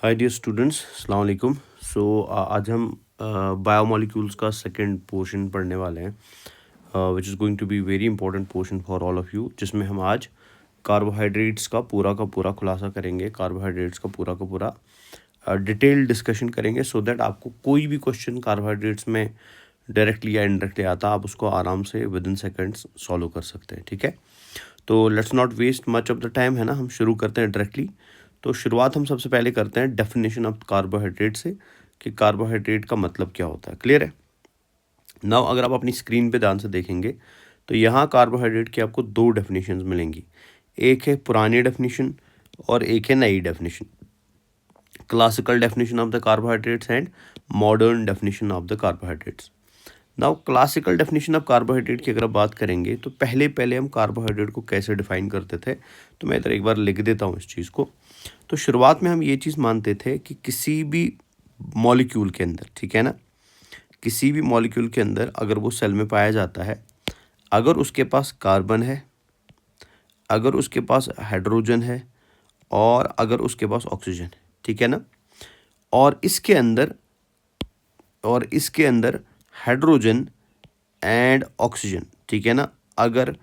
Hi dear students, अस्सलाम वालेकुम। आज हम बायोमोलिक्यूल्स का सेकंड पोर्शन पढ़ने वाले हैं, which is going to be very important portion for all of you, जिसमें हम आज कार्बोहाइड्रेट्स का पूरा खुलासा करेंगे। कार्बोहाइड्रेट्स का पूरा डिटेल डिस्कशन करेंगे सो दैट आपको कोई भी क्वेश्चन कार्बोहाइड्रेट्स में डायरेक्टली या इनडायरेक्टली आता, आप उसको आराम से विद इन सेकेंड्स सॉल्व कर सकते हैं। ठीक है, तो let's not waste much of the time, है ना। हम शुरू करते हैं डायरेक्टली। तो शुरुआत हम सबसे पहले करते हैं डेफिनेशन ऑफ कार्बोहाइड्रेट से, कि कार्बोहाइड्रेट का मतलब क्या होता है। क्लियर है। नाउ अगर आप अपनी स्क्रीन पे ध्यान से देखेंगे तो यहाँ कार्बोहाइड्रेट की आपको दो डेफिनेशंस मिलेंगी। एक है पुरानी डेफिनेशन और एक है नई definition. Classical definition of the carbohydrates and modern definition of the carbohydrates. Now classical definition of carbohydrate की अगर आप बात करेंगे तो पहले हम कार्बोहाइड्रेट को कैसे डिफाइन करते थे, तो मैं इधर एक बार लिख देता हूँ इस चीज़ को। तो शुरुआत में हम ये चीज़ मानते थे कि किसी भी मॉलिक्यूल के अंदर, ठीक है ना, किसी भी मॉलिक्यूल के अंदर अगर वो सेल में पाया जाता है, अगर उसके पास कार्बन है, अगर उसके पास हाइड्रोजन है और अगर उसके पास ऑक्सीजन है, ठीक है ना, और इसके अंदर हाइड्रोजन एंड ऑक्सीजन, ठीक है ना, अगर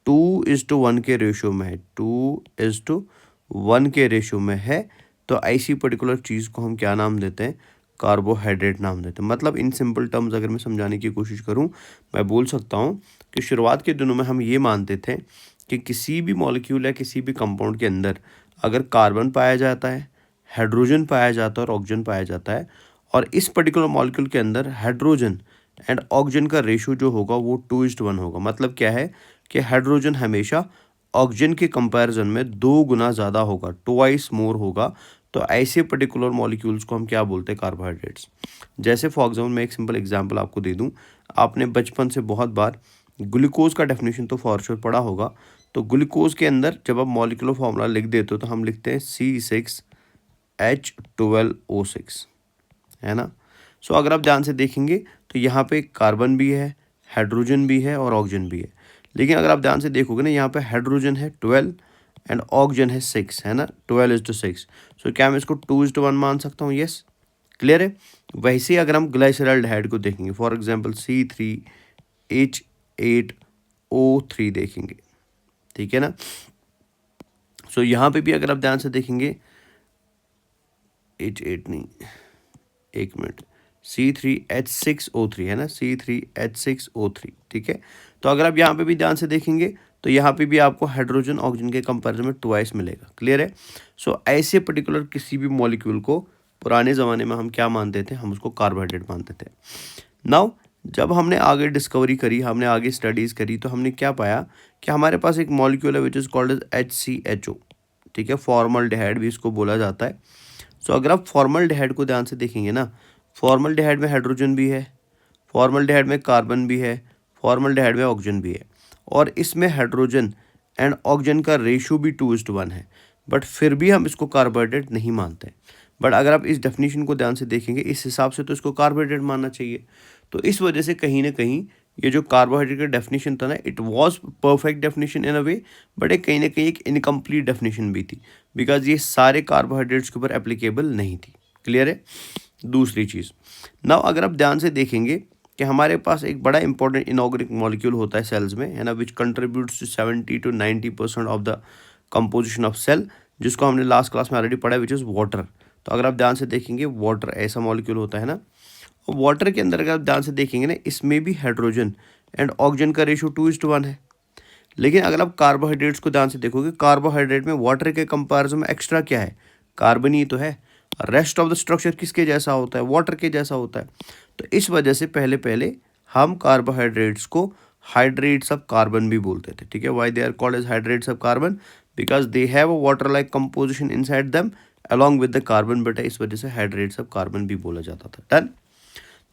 2:1 के रेशियो में है, 2:1 के रेशियो में है, तो ऐसी पर्टिकुलर चीज़ को हम क्या नाम देते हैं, कार्बोहाइड्रेट नाम देते हैं। मतलब इन सिंपल टर्म्स अगर मैं समझाने की कोशिश करूं, मैं बोल सकता हूं कि शुरुआत के दिनों में हम ये मानते थे कि किसी भी मॉलिक्यूल या किसी भी कंपाउंड के अंदर अगर कार्बन पाया जाता है, हाइड्रोजन पाया जाता है और ऑक्सीजन पाया जाता है, और इस पर्टिकुलर मॉलिक्यूल के अंदर हाइड्रोजन एंड ऑक्सीजन का रेशियो जो होगा वो 2:1 होगा। मतलब क्या है कि हाइड्रोजन हमेशा ऑक्सीजन के कंपैरिजन में 2 गुना ज़्यादा होगा, ट्वाइस मोर होगा। तो ऐसे पर्टिकुलर मॉलिक्यूल्स को हम क्या बोलते हैं, कार्बोहाइड्रेट्स। जैसे फॉर एग्जाम्पल मैं एक सिंपल एग्जांपल आपको दे दूं, आपने बचपन से बहुत बार ग्लूकोज का डेफिनेशन तो फॉर श्योर पढ़ा होगा। तो ग्लूकोज के अंदर जब आप मॉलिक्यूलर फॉर्मूला लिख देते हो तो हम लिखते हैं C6H12O6, है ना। सो अगर आप ध्यान से देखेंगे तो यहाँ पे कार्बन भी है, हाइड्रोजन भी है और ऑक्सीजन भी है। लेकिन अगर आप ध्यान से देखोगे ना, यहाँ पे हाइड्रोजन है 12 एंड ऑक्सीजन है 6, है ना, 12:6। सो क्या मैं इसको 2:1 मान सकता हूँ? यस, क्लियर है। वैसे ही अगर हम ग्लाइसरल्डिहाइड को देखेंगे, फॉर एग्जांपल C3H8O3 देखेंगे, ठीक है ना। सो यहाँ पे भी अगर आप ध्यान से देखेंगे, H8 नहीं, एक मिनट, C3H6O3 है ना, C3H6O3, ठीक है। तो अगर आप यहाँ पे भी ध्यान से देखेंगे तो यहाँ पे भी आपको हाइड्रोजन ऑक्सीजन के कंपैरिजन में ट्वाइस मिलेगा। क्लियर है। सो ऐसे पर्टिकुलर किसी भी मॉलिक्यूल को पुराने ज़माने में हम क्या मानते थे, हम उसको कार्बोहाइड्रेट मानते थे। नाउ जब हमने आगे डिस्कवरी करी, हमने आगे स्टडीज़ करी, तो हमने क्या पाया कि हमारे पास एक मॉलिक्यूल है which is called as HCHO, ठीक है, फॉर्मल्डिहाइड भी इसको बोला जाता है। सो अगर आप फॉर्मल्डिहाइड को ध्यान से देखेंगे ना, फॉर्मल्डिहाइड में हाइड्रोजन भी है, फॉर्मल्डिहाइड में कार्बन भी है, फॉर्मल्डिहाइड में ऑक्सीजन भी है, और इसमें हाइड्रोजन एंड ऑक्सीजन का रेशियो भी 2:1 है। बट फिर भी हम इसको कार्बोहाइड्रेट नहीं मानते। बट अगर आप इस डेफिनेशन को ध्यान से देखेंगे, इस हिसाब से तो इसको कार्बोहाइड्रेट मानना चाहिए। तो इस वजह से कहीं ना कहीं ये जो कार्बोहाइड्रेट का डेफिनेशन था ना, it was perfect definition in a way, but एक कहीं ना कहीं एक इनकम्प्लीट डेफिनेशन भी थी, बिकॉज ये सारे कार्बोहाइड्रेट्स के ऊपर एप्लीकेबल नहीं थी। क्लियर है। दूसरी चीज़, नाउ अगर आप ध्यान से देखेंगे कि हमारे पास एक बड़ा इंपॉर्टेंट इनऑर्गेनिक मॉलिक्यूल होता है सेल्स में, है ना, which contributes to 70 to 90% of the composition of cell, जिसको हमने लास्ट क्लास में ऑलरेडी पढ़ा है, विच इज़ वाटर। तो अगर आप ध्यान से देखेंगे, वाटर ऐसा मॉलिक्यूल होता है ना, और वाटर के अंदर अगर आप ध्यान से देखेंगे ना, इसमें भी हाइड्रोजन एंड ऑक्सीजन का रेशियो 2:1 है। लेकिन अगर आप कार्बोहाइड्रेट्स को ध्यान से देखोगे, कार्बोहाइड्रेट में वाटर के कंपैरिजन में एक्स्ट्रा क्या है, कार्बन ही तो है। रेस्ट ऑफ द स्ट्रक्चर किसके जैसा होता है, वाटर के जैसा होता है। तो इस वजह से पहले हम कार्बोहाइड्रेट्स को हाइड्रेट्स ऑफ कार्बन भी बोलते थे। ठीक है, why they are called as hydrates of carbon, because they have a water like composition inside them along with the carbon, but इस वजह से हाइड्रेट्स ऑफ कार्बन भी बोला जाता था। डन।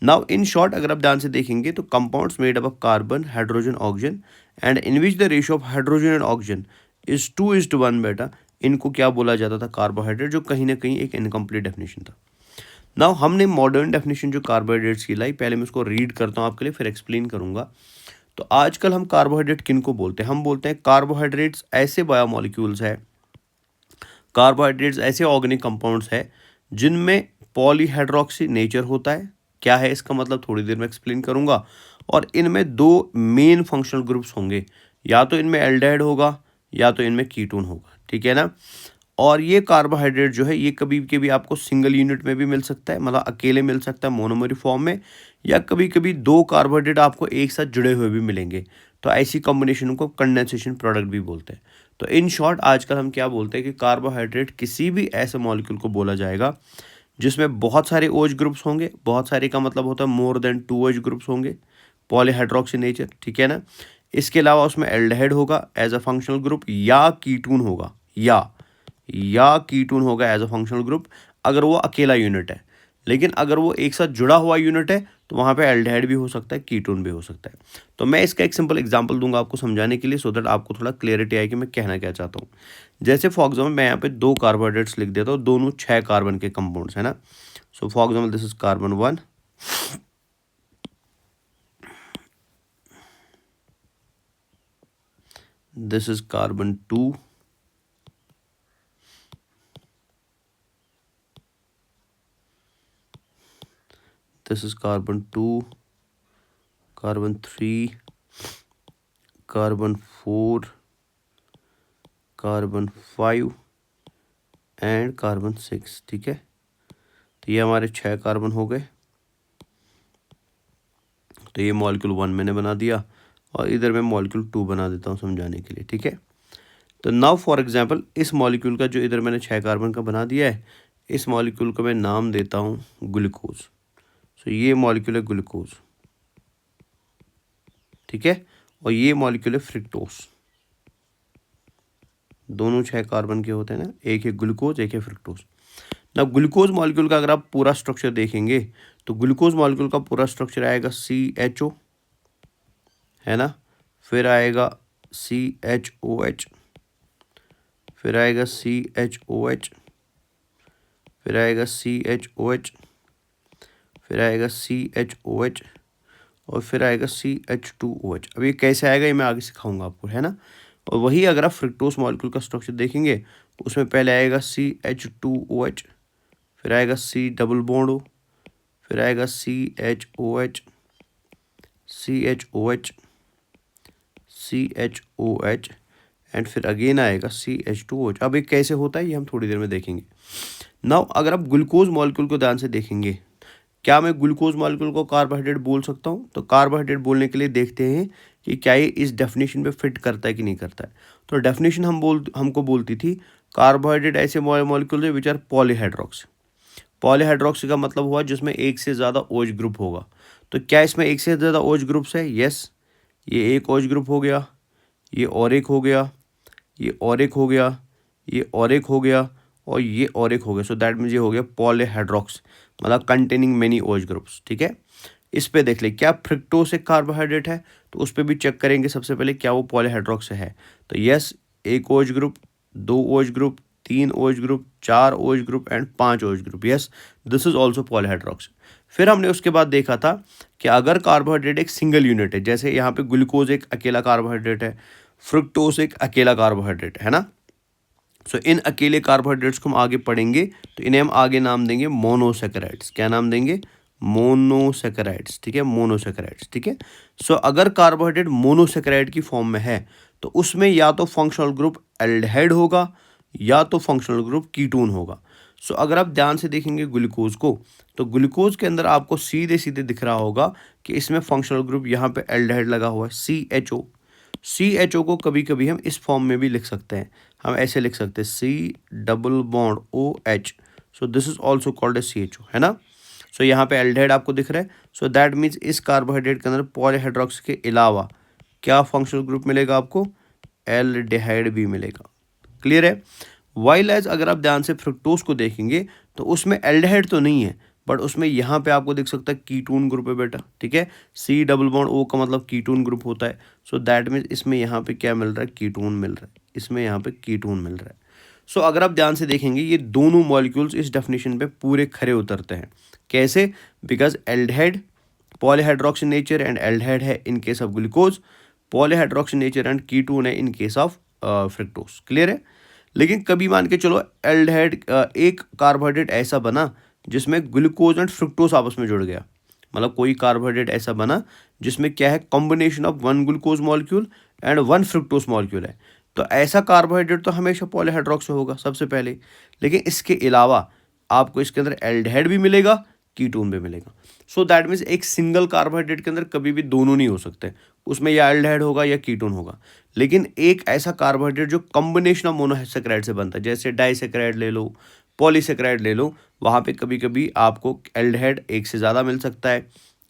नाउ इन शॉर्ट अगर आप ध्यान से देखेंगे तो compounds made up of carbon, hydrogen, oxygen, and in which the ratio of hydrogen and oxygen is 2:1 बेटा, इनको क्या बोला जाता था, कार्बोहाइड्रेट, जो कहीं ना कहीं एक इनकम्प्लीट डेफिनेशन था। नाउ हमने मॉडर्न डेफिनेशन जो कार्बोहाइड्रेट्स की लाई, पहले मैं उसको रीड करता हूँ आपके लिए, फिर एक्सप्लेन करूंगा। तो आजकल हम कार्बोहाइड्रेट किन को बोलते हैं, हम बोलते हैं कार्बोहाइड्रेट्स ऐसे बायोमोलिक्यूल्स है, कार्बोहाइड्रेट्स ऐसे ऑर्गेनिक कंपाउंड्स है जिनमें पॉलीहाइड्रोक्सी नेचर होता है। क्या है इसका मतलब थोड़ी देर में एक्सप्लेन करूंगा। और इनमें दो मेन फंक्शनल ग्रुप्स होंगे, या तो इनमें एल्डिहाइड होगा या तो इनमें कीटोन होगा, ठीक है ना। और ये कार्बोहाइड्रेट जो है ये कभी कभी आपको सिंगल यूनिट में भी मिल सकता है, मतलब अकेले मिल सकता है मोनोमरी फॉर्म में, या कभी कभी दो कार्बोहाइड्रेट आपको एक साथ जुड़े हुए भी मिलेंगे। तो ऐसी कॉम्बिनेशन को कंडेंसेशन प्रोडक्ट भी बोलते हैं। तो इन शॉर्ट आजकल हम क्या बोलते हैं कि कार्बोहाइड्रेट किसी भी ऐसे मॉलिक्यूल को बोला जाएगा जिसमें बहुत सारे OH ग्रुप्स होंगे। बहुत सारे का मतलब होता है मोर देन 2 OH ग्रुप्स होंगे, पॉलीहाइड्रोक्सी नेचर, ठीक है ना। इसके अलावा उसमें एल्डिहाइड होगा एज अ फंक्शनल ग्रुप, या कीटोन होगा, या कीटोन होगा एज अ फंक्शनल ग्रुप अगर वो अकेला यूनिट है। लेकिन अगर वो एक साथ जुड़ा हुआ यूनिट है तो वहाँ पे एल्डिहाइड भी हो सकता है, कीटोन भी हो सकता है। तो मैं इसका एक सिंपल एग्जांपल दूंगा आपको समझाने के लिए, सो दैट आपको थोड़ा क्लियरिटी आए कि मैं कहना क्या चाहता हूँ। जैसे फॉर एग्जाम्पल मैं यहाँ पे दो कार्बोहाइड्रेट्स लिख देता हूँ, दोनों 6 कार्बन के कंपाउंड्स है ना। So for example this is carbon 1, this is carbon 2, this is carbon 2, carbon 3, carbon 4, carbon 5 and carbon 6, ठीक है। तो ये हमारे 6 कार्बन हो गए। तो ये मॉलिक्यूल 1 मैंने बना दिया और इधर मैं मॉलिक्यूल 2 बना देता हूँ समझाने के लिए, ठीक है। तो नाउ फॉर एग्जांपल इस मॉलिक्यूल का जो इधर मैंने 6 कार्बन का बना दिया है, इस मॉलिक्यूल को मैं नाम देता हूँ ग्लूकोज। सो ये मॉलिक्यूल है ग्लूकोज, ठीक है। और ये मॉलिक्यूल है फ्रिक्टोज। दोनों 6 कार्बन के होते हैं ना, एक है ग्लूकोज एक है फ्रिक्टोज। ना ग्लूकोज मॉलिक्यूल का अगर आप पूरा स्ट्रक्चर देखेंगे तो ग्लूकोज मॉलिक्यूल का पूरा स्ट्रक्चर आएगा CHO, है ना। फिर आएगा CHOH, फिर आएगा CHOH, फिर आएगा CHOH, फिर आएगा CHOH, और फिर आएगा CH2OH। अब ये कैसे आएगा ये मैं आगे सिखाऊंगा आपको, है ना। और वही अगर आप फ्रिक्टोज मॉलिक्यूल का स्ट्रक्चर देखेंगे तो उसमें पहले आएगा CH2OH, फिर आएगा C डबल बॉन्ड O, फिर आएगा CHOH, CHOH, CHOH एंड फिर अगेन आएगा CH2OH। अब ये कैसे होता है ये हम थोड़ी देर में देखेंगे। नाउ अगर आप ग्लूकोज मॉलिक्यूल को ध्यान से देखेंगे, क्या मैं ग्लूकोज मॉलिक्यूल को कार्बोहाइड्रेट बोल सकता हूँ? तो कार्बोहाइड्रेट बोलने के लिए देखते हैं कि क्या ये इस डेफिनेशन पे फिट करता है कि नहीं करता है। तो डेफिनेशन हमको बोलती थी कार्बोहाइड्रेट ऐसे मॉलिक्यूल है विच आर पॉलीहाइड्रोक्स। पॉलीहाइड्रोक्सी का मतलब हुआ जिसमें एक से ज़्यादा OH ग्रुप होगा। तो क्या इसमें एक से ज़्यादा OH ग्रुप्स है? यस, ये एक OH ग्रुप हो गया, ये और एक हो गया, ये और एक हो गया, ये और एक हो गया, और ये और एक हो गया। सो दैट मीन्स ये हो गया पॉलीहाइड्रोक्स, मतलब कंटेनिंग मेनी OH ग्रुप्स, ठीक है। इस पे देख ले क्या फ्रिक्टोज एक कार्बोहाइड्रेट है, तो उस पर भी चेक करेंगे सबसे पहले क्या वो पॉलीहाइड्रोक्स है। तो यस, एक OH ग्रुप, 2 OH ग्रुप, 3 OH ग्रुप, 4 OH ग्रुप एंड 5 OH ग्रुप। Yes, this is also polyhydroxy. फिर हमने उसके बाद देखा था कि अगर कार्बोहाइड्रेट एक सिंगल यूनिट है, जैसे यहाँ पे ग्लूकोज एक अकेला कार्बोहाइड्रेट है, फ्रुक्टोज एक अकेला कार्बोहाइड्रेट है ना। सो इन अकेले कार्बोहाइड्रेट्स को हम आगे पढ़ेंगे तो इन्हें हम आगे नाम देंगे मोनोसेकेराइड्स। क्या नाम देंगे? मोनोसेकेराइड्स, ठीक है, मोनोसेकेराइड्स, ठीक है। सो अगर कार्बोहाइड्रेट मोनोसेकेराइड की फॉर्म में है तो उसमें या तो फंक्शनल ग्रुप एल्डिहाइड होगा या तो फंक्शनल ग्रुप कीटोन होगा। सो अगर आप ध्यान से देखेंगे ग्लूकोज को, तो ग्लूकोज के अंदर आपको सीधे सीधे दिख रहा होगा कि इसमें फंक्शनल ग्रुप यहाँ पे एल्डिहाइड लगा हुआ है, CHO। CHO को कभी कभी हम इस फॉर्म में भी लिख सकते हैं, हम ऐसे लिख सकते हैं C double bond OH। So this is also called a CHO, है ना। सो यहाँ पे एल्डिहाइड आपको दिख रहा है। सो दैट मीन्स इस कार्बोहाइड्रेट के अंदर पॉलीहाइड्रोक्स के अलावा क्या फंक्शनल ग्रुप मिलेगा आपको? एल्डिहाइड भी मिलेगा। क्लियर है। वाइल एज अगर आप ध्यान से फ्रुक्टोज को देखेंगे तो उसमें एल्डिहाइड तो नहीं है, बट उसमें यहाँ पे आपको दिख सकता है कीटोन ग्रुप है बेटा, ठीक है। C डबल बॉन्ड O का मतलब कीटोन ग्रुप होता है। सो दैट मीन्स इसमें यहाँ पे क्या मिल रहा है? कीटोन मिल रहा है, इसमें यहाँ पे कीटोन मिल रहा है। सो अगर आप ध्यान से देखेंगे ये दोनों मॉलिक्यूल्स इस डेफिनेशन पे पूरे खरे उतरते हैं। कैसे? Because aldehyde polyhydroxy nature and aldehyde है in case of glucose, polyhydroxy nature and ketone है in case of fructose. Clear है। लेकिन कभी मान के चलो एल्डिहाइड एक कार्बोहाइड्रेट ऐसा बना जिसमें ग्लूकोज एंड फ्रुक्टोज आपस में जुड़ गया, मतलब कोई कार्बोहाइड्रेट ऐसा बना जिसमें क्या है, combination of one glucose molecule and one fructose molecule है, तो ऐसा कार्बोहाइड्रेट तो हमेशा पॉलीहाइड्रोक्सी होगा सबसे पहले। लेकिन इसके अलावा आपको इसके अंदर एल्डिहाइड भी मिलेगा, कीटोन भी मिलेगा। सो दैट मीन्स एक सिंगल कार्बोहाइड्रेट के अंदर कभी भी दोनों नहीं हो सकते, उसमें या एल्डिहाइड होगा या कीटोन होगा। लेकिन एक ऐसा कार्बोहाइड्रेट जो कॉम्बिनेशन ऑफ मोनोसैकेराइड से बनता है, जैसे डाइसैकेराइड ले लो, पॉलीसैकेराइड ले लो, वहाँ पे कभी कभी आपको एल्डिहाइड एक से ज़्यादा मिल सकता है,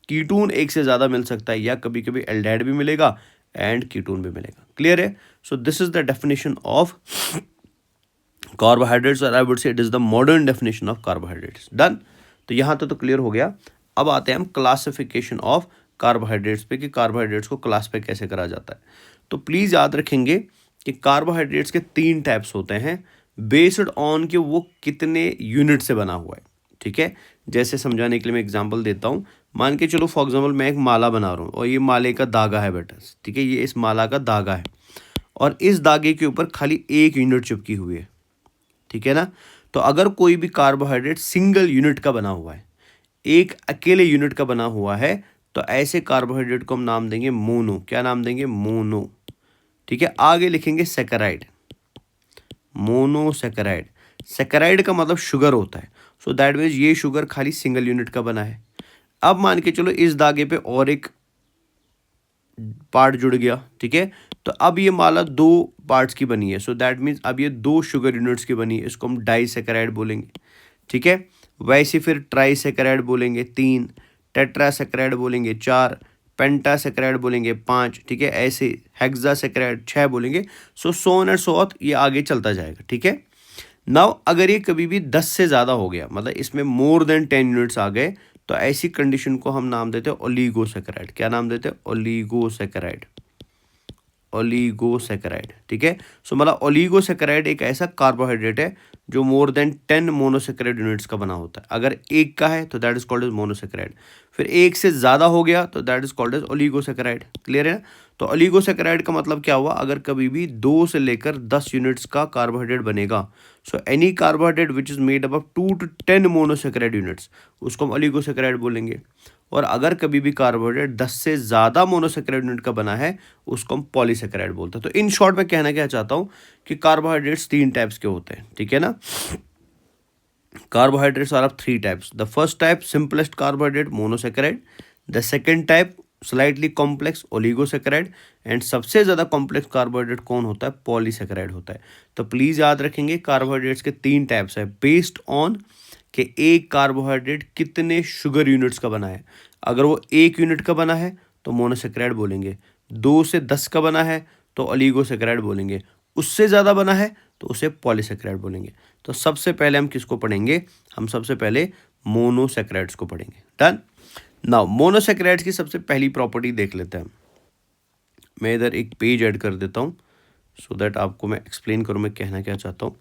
कीटोन एक से ज़्यादा मिल सकता है, या कभी कभी एल्डिहाइड भी मिलेगा एंड कीटोन भी मिलेगा। क्लियर है? So this is the definition of carbohydrates, और I would say it is the modern definition of carbohydrates. Done? तो यहाँ तो क्लियर हो गया। अब आते हैं हम क्लासिफिकेशन ऑफ कार्बोहाइड्रेट्स पे, कि कार्बोहाइड्रेट्स को क्लासिफाई कैसे करा जाता है। तो प्लीज़ याद रखेंगे कि कार्बोहाइड्रेट्स के 3 टाइप्स होते हैं बेस्ड ऑन कि वो कितने यूनिट से बना हुआ है। ठीक है, जैसे समझाने के लिए मैं एग्जांपल देता हूँ। मान के चलो फॉर एग्जांपल मैं एक माला बना रहा हूँ और ये माले का धागा है बेटा, ठीक है, ये इस माला का धागा है और इस धागे के ऊपर खाली 1 यूनिट चिपकी हुई है, ठीक है ना। तो अगर कोई भी कार्बोहाइड्रेट सिंगल यूनिट का बना हुआ है, एक अकेले यूनिट का बना हुआ है, तो ऐसे कार्बोहाइड्रेट को हम नाम देंगे मोनो। क्या नाम देंगे? मोनो। ठीक है, आगे लिखेंगे सैकराइड, मोनोसैकराइड। सैकराइड का मतलब शुगर होता है, सो दैट मीन्स ये शुगर खाली सिंगल यूनिट का बना है। अब मान के चलो इस धागे पे और एक पार्ट जुड़ गया, ठीक है, तो अब ये माला 2 पार्ट्स की बनी है, सो दैट मीन्स अब ये 2 शुगर यूनिट्स की बनी है, इसको हम डाइसैकराइड बोलेंगे। ठीक है, वैसे फिर ट्राइसैकराइड बोलेंगे 3, टेट्रासैकराइड बोलेंगे 4, पेंटासैकराइड बोलेंगे 5, ठीक है, ऐसे हेक्सासैकराइड 6 बोलेंगे। So on and so on, ये आगे चलता जाएगा। ठीक है, नाउ अगर ये कभी भी 10 से ज़्यादा हो गया, मतलब इसमें मोर देन 10 यूनिट्स आ गए, तो ऐसी कंडीशन को हम नाम देते हैं ओलिगोसैकराइड। क्या नाम देते हैं? ओलिगोसैकराइड, ओलिगोसैकराइड। ठीक है, सो मतलब ओलिगोसैकराइड एक ऐसा कार्बोहाइड्रेट है जो मोर देन 10 मोनोसैकराइड यूनिट्स का बना होता है। अगर एक का है तो that is called as monosaccharide, फिर एक से ज़्यादा हो गया तो that is called as oligosaccharide. Clear है? तो ओलिगोसैकराइड का मतलब क्या हुआ? अगर कभी भी 2 से लेकर 10 यूनिट्स का कार्बोहाइड्रेट बनेगा, so any carbohydrate which is made up of 2 to 10 monosaccharide units, उसको हम ओलिगोसैकराइड बोलेंगे। और अगर कभी भी कार्बोहाइड्रेट 10 से ज़्यादा मोनोसैकराइड यूनिट का बना है, उसको हम पॉलीसैकराइड बोलते हैं। तो इन शॉर्ट में कहना क्या चाहता हूँ कि कार्बोहाइड्रेट्स 3 टाइप्स के होते हैं। ठीक है ना, carbohydrates are of 3 types. The first type, simplest carbohydrate, monosaccharide. The second type, slightly complex, oligosaccharide. And सबसे ज़्यादा कॉम्प्लेक्स कार्बोहाइड्रेट कौन होता है? पॉलीसैकराइड होता है। तो प्लीज़ याद रखेंगे कार्बोहाइड्रेट्स के 3 टाइप्स है बेस्ड ऑन कि एक कार्बोहाइड्रेट कितने शुगर यूनिट्स का बना है। अगर वो 1 यूनिट का बना है तो मोनोसैकराइड बोलेंगे, 2 से 10 का बना है तो ओलिगोसैकराइड बोलेंगे, उससे ज़्यादा बना है तो उसे पॉलीसैकराइड बोलेंगे। तो सबसे पहले हम किसको पढ़ेंगे? हम सबसे पहले मोनोसैकराइड्स को पढ़ेंगे। डन? नाउ मोनोसैकराइड्स की सबसे पहली प्रॉपर्टी देख लेते हैं। मैं इधर एक पेज ऐड कर देता हूँ सो दैट आपको मैं एक्सप्लेन करूँ मैं कहना क्या चाहता हूँ।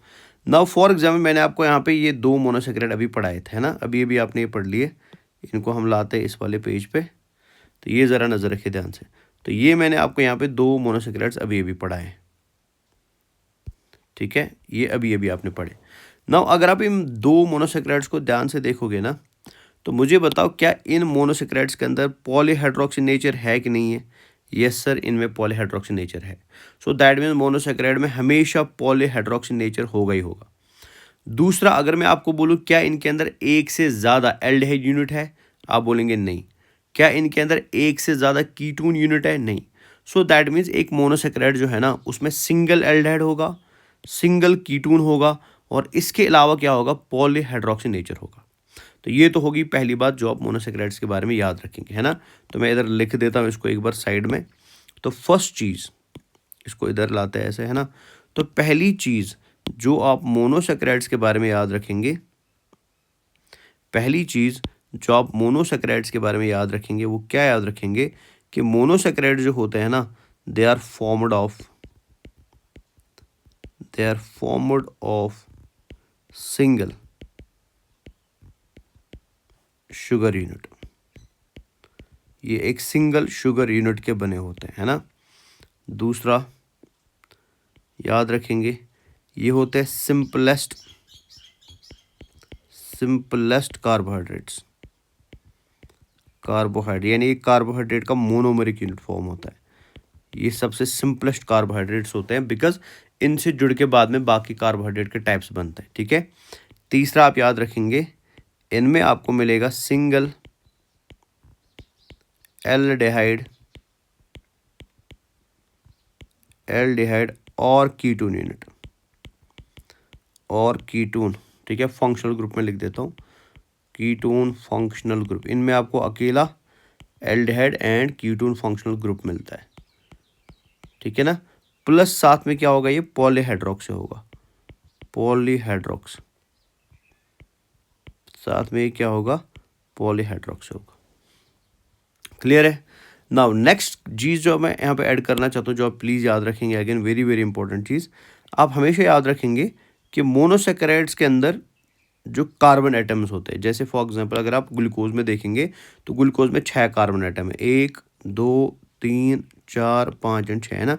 नाउ फॉर एग्जाम्पल मैंने आपको यहाँ पे ये 2 मोनोसैकराइड अभी पढ़ाए थे ना, अभी आपने ये पढ़ लिए, इनको हम लाते हैं इस वाले पेज पे। तो ये ज़रा नज़र रखिए ध्यान से। तो ये मैंने आपको यहाँ पे 2 मोनोसैकराइड्स अभी पढ़ाए हैं। ठीक है, ये अभी आपने पढ़े। नाउ अगर आप इन 2 मोनोसैकराइड्स को ध्यान से देखोगे ना, तो मुझे बताओ क्या इन मोनोसैकराइड्स के अंदर पॉलीहाइड्रोक्सी नेचर है कि नहीं है? यस सर, इनमें पॉलीहाइड्रोक्सी नेचर है। सो दैट मीन्स मोनोसैकराइड में हमेशा पॉलीहाइड्रोक्सी नेचर होगा ही होगा। दूसरा, अगर मैं आपको बोलूँ क्या इनके अंदर एक से ज़्यादा एल्डिहाइड यूनिट है, आप बोलेंगे नहीं। क्या इनके अंदर एक से ज़्यादा कीटोन यूनिट है? नहीं। सो दैट मीन्स एक मोनोसैकराइड जो है ना, उसमें सिंगल एल्डिहाइड होगा, सिंगल कीटोन होगा, और इसके अलावा क्या होगा? पॉलीहाइड्रोक्सी नेचर होगा। तो ये तो होगी पहली बात जो आप मोनोसैकराइड्स के बारे में याद रखेंगे, है ना। तो मैं इधर लिख देता हूँ इसको एक बार साइड में। तो फर्स्ट चीज़, इसको इधर लाते हैं ऐसे, है ना। तो पहली चीज़ जो आप मोनोसैकराइड्स के बारे में याद रखेंगे, पहली चीज़ जो आप मोनोसैकराइड्स के बारे में याद रखेंगे वो क्या याद रखेंगे? कि मोनोसैकराइड जो होते हैं ना, they are formed of single sugar unit. ये एक सिंगल शुगर यूनिट के बने होते हैं, है ना। दूसरा याद रखेंगे ये होते हैं सिंपलेस्ट कार्बोहाइड्रेट, यानी एक कार्बोहाइड्रेट का मोनोमरिक यूनिट फॉर्म होता है। ये सबसे सिंपलेस्ट कार्बोहाइड्रेट्स होते हैं बिकॉज इनसे जुड़ के बाद में बाकी कार्बोहाइड्रेट के टाइप्स बनते हैं, ठीक है। तीसरा आप याद रखेंगे, इनमें आपको मिलेगा सिंगल एल्डिहाइड और कीटोन यूनिट ठीक है। फंक्शनल ग्रुप में लिख देता हूँ, कीटोन फंक्शनल ग्रुप। इनमें आपको अकेला aldehyde and ketone functional group मिलता है, ठीक है ना। प्लस साथ में क्या होगा, ये पॉलीहाइड्रोक्स होगा, साथ में क्या होगा, पॉलीहाइड्रोक्स होगा। क्लियर है। नाउ नेक्स्ट चीज़ जो मैं यहाँ पे ऐड करना चाहता हूँ, जो आप प्लीज़ याद रखेंगे, अगेन वेरी वेरी इंपॉर्टेंट चीज़, आप हमेशा याद रखेंगे कि मोनोसेकेराइड्स के अंदर जो कार्बन एटम्स होते हैं, जैसे फॉर एग्जांपल अगर आप ग्लूकोज में देखेंगे तो ग्लूकोज में 6 कार्बन एटम है, 1 2 3 4 5 एंड 6, है ना।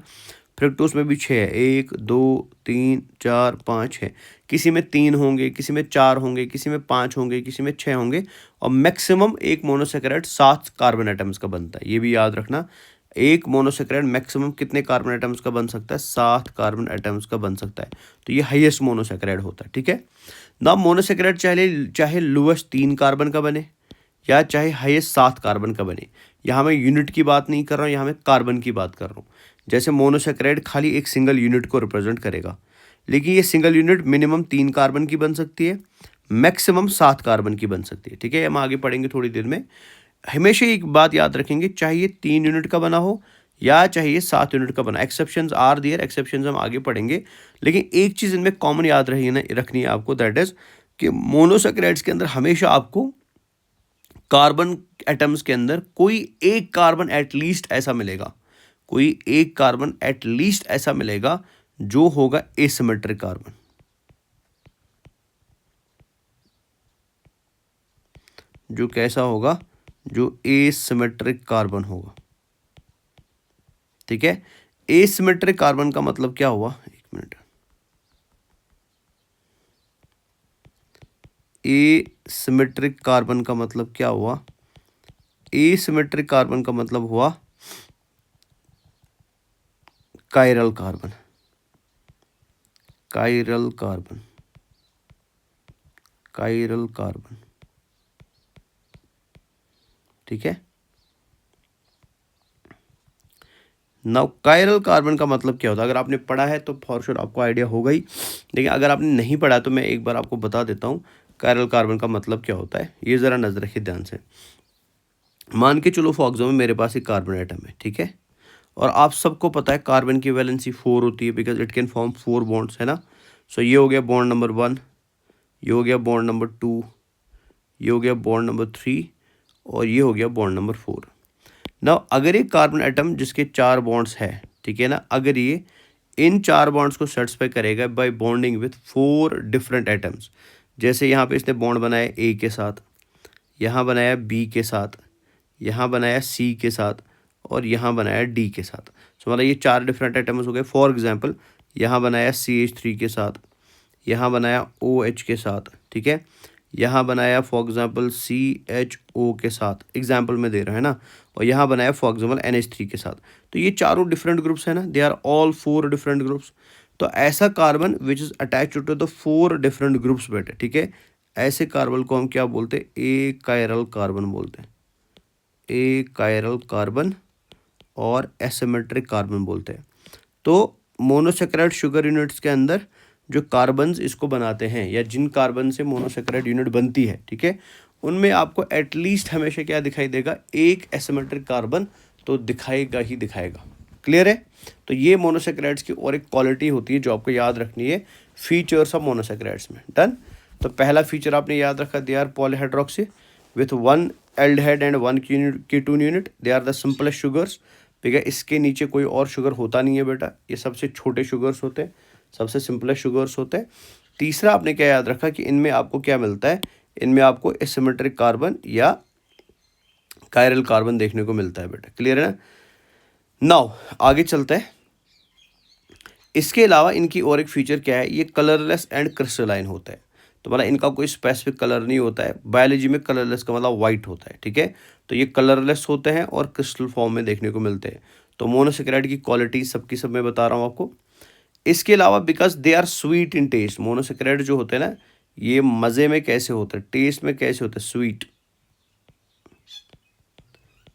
फ्रक्टोज में भी 6 है, 1 2 3 4 5 6। किसी में 3 होंगे, किसी में 4 होंगे, किसी में 5 होंगे, किसी में 6 होंगे, और मैक्सिमम एक मोनोसेकेराइड 7 कार्बन एटम्स का बनता है। ये भी याद रखना, एक मोनोसेकेराइड मैक्सिमम कितने कार्बन एटम्स का बन सकता है, 7 कार्बन एटम्स का बन सकता है। तो ये हाईएस्ट मोनोसेकेराइड होता है, ठीक है ना। मोनोसेकेराइड चाहे लोएस्ट 3 कार्बन का बने या चाहे हाईएस्ट 7 कार्बन का बने, यहाँ मैं यूनिट की बात नहीं कर रहा हूँ, यहाँ मैं कार्बन की बात कर रहा हूँ। जैसे मोनोसेकेराइड खाली एक सिंगल यूनिट को रिप्रेजेंट करेगा, लेकिन ये सिंगल यूनिट मिनिमम 3 कार्बन की बन सकती है, मैक्सिमम 7 कार्बन की बन सकती है, ठीक है। हम आगे पढ़ेंगे थोड़ी देर में। हमेशा एक बात याद रखेंगे, चाहे 3 यूनिट का बना हो या चाहिए 7 यूनिट का बना, एक्सेप्शंस आर देयर, एक्सेप्शंस हम आगे पढ़ेंगे। लेकिन एक चीज़ इनमें कॉमन याद रखनी है आपको, दैट इज कि मोनोसेकेराइड्स के अंदर हमेशा आपको कार्बन एटम्स के अंदर कोई एक कार्बन एटलीस्ट ऐसा मिलेगा, जो होगा एसिमेट्रिक कार्बन, जो कैसा होगा, जो एसिमेट्रिक कार्बन होगा, ठीक है। एसिमेट्रिक कार्बन का मतलब क्या हुआ, एक मिनट, एसिमेट्रिक कार्बन का मतलब क्या हुआ, एसिमेट्रिक कार्बन का मतलब हुआ कायरल कार्बन, ठीक है। नाउ कायरल कार्बन का मतलब क्या होता है, अगर आपने पढ़ा है तो फॉर श्योर आपको आइडिया होगा ही, लेकिन अगर आपने नहीं पढ़ा तो मैं एक बार आपको बता देता हूँ कायरल कार्बन का मतलब क्या होता है। ये ज़रा नजर रखिए ध्यान से। मान के चलो फॉर एग्जाम्पल मेरे पास एक कार्बन एटम है, ठीक है, और आप सबको पता है कार्बन की वैलेंसी 4 होती है, because it can form 4 bonds, है ना। सो ये हो गया बॉन्ड नंबर 1, ये हो गया बॉन्ड नंबर 2, ये हो गया बॉन्ड नंबर 3, और ये हो गया बॉन्ड नंबर 4। ना अगर एक कार्बन एटम जिसके 4 बॉन्ड्स है, ठीक है ना, अगर ये इन 4 बॉन्ड्स को सेटिस्फाई करेगा by bonding with 4 different atoms, जैसे यहाँ पे इसने बॉन्ड बनाया ए के साथ, यहाँ बनाया बी के साथ, यहाँ बनाया सी के साथ, और यहाँ बनाया डी के साथ। सो मतलब ये 4 डिफरेंट एटम्स हो गए। फॉर एग्जांपल यहाँ बनाया CH3 के साथ, यहाँ बनाया OH के साथ, ठीक है, यहाँ बनाया फॉर एग्जांपल CHO के साथ, एग्जांपल में दे रहा है ना, और यहाँ बनाया फॉर एग्जांपल NH3 के साथ। तो ये चारों डिफरेंट ग्रुप्स है ना, they are all 4 different groups. तो ऐसा carbon which is attach to the 4 different groups बेटे, ठीक है, ऐसे कार्बन को हम क्या बोलते हैं, ए कायरल कार्बन बोलते हैं, ए कायरल कार्बन और एसिमेट्रिक कार्बन बोलते हैं। तो मोनोसेकेराइड शुगर यूनिट्स के अंदर जो कार्बन्स इसको बनाते हैं, या जिन कार्बन से मोनोसेकेराइड यूनिट बनती है, ठीक है, उनमें आपको एटलीस्ट हमेशा क्या दिखाई देगा, एक एसिमेट्रिक कार्बन तो दिखाएगा ही दिखाएगा। क्लियर है। तो ये मोनोसेकेराइड्स की और एक क्वालिटी होती है जो आपको याद रखनी है, फीचर्स ऑफ मोनोसेकेराइड्स में। डन। तो पहला फीचर आपने याद रखा, they are polyhydroxy with 1 aldehyde and 1 ketone unit, they are the simplest sugars. ठीक है, इसके नीचे कोई और शुगर होता नहीं है बेटा, ये सबसे छोटे शुगर्स होते हैं, सबसे सिंपलेस्ट शुगर्स होते हैं। तीसरा आपने क्या याद रखा कि इनमें आपको क्या मिलता है, इनमें आपको एसिमेट्रिक कार्बन या कायरल कार्बन देखने को मिलता है बेटा। क्लियर है ना। नाउ आगे चलते हैं। इसके अलावा इनकी और एक फीचर क्या है, ये कलरलेस एंड क्रिस्टलाइन होता है। तो मतलब इनका कोई स्पेसिफिक कलर नहीं होता है। बायोलॉजी में कलरलेस का मतलब वाइट होता है, ठीक है। तो ये कलरलेस होते हैं और क्रिस्टल फॉर्म में देखने को मिलते हैं। तो मोनोसेकेराइड की क्वालिटी सबकी सब मैं बता रहा हूँ आपको। इसके अलावा because they are sweet in taste, monosaccharide जो होते हैं ना, ये मज़े में कैसे होते हैं, टेस्ट में कैसे होते हैं, sweet,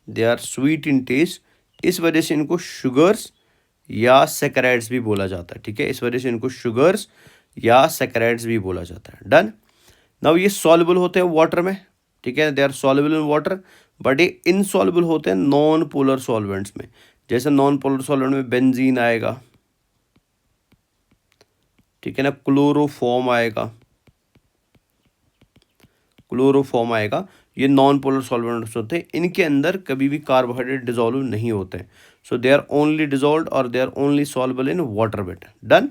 they are sweet in taste. इस वजह से इनको शुगर्स या सेकेराइड्स भी बोला जाता है, ठीक है। इस वजह से इनको शुगर्स या सेकेराइड्स भी बोला जाता है। डन। नाउ ये सॉल्युबल होते हैं वाटर में, ठीक है, they are soluble in water, but ये इनसॉल्युबल होते हैं नॉन पोलर सॉल्वेंट्स में। जैसे नॉन पोलर सॉल्वेंट में बेंजीन आएगा, ठीक है ना, क्लोरोफॉर्म आएगा, क्लोरोफॉर्म आएगा। ये नॉन पोलर सॉल्वेंट्स होते हैं, इनके अंदर कभी भी कार्बोहाइड्रेट डिजोल्व नहीं होते हैं। So they are only dissolve और they are only soluble in water बेट। डन।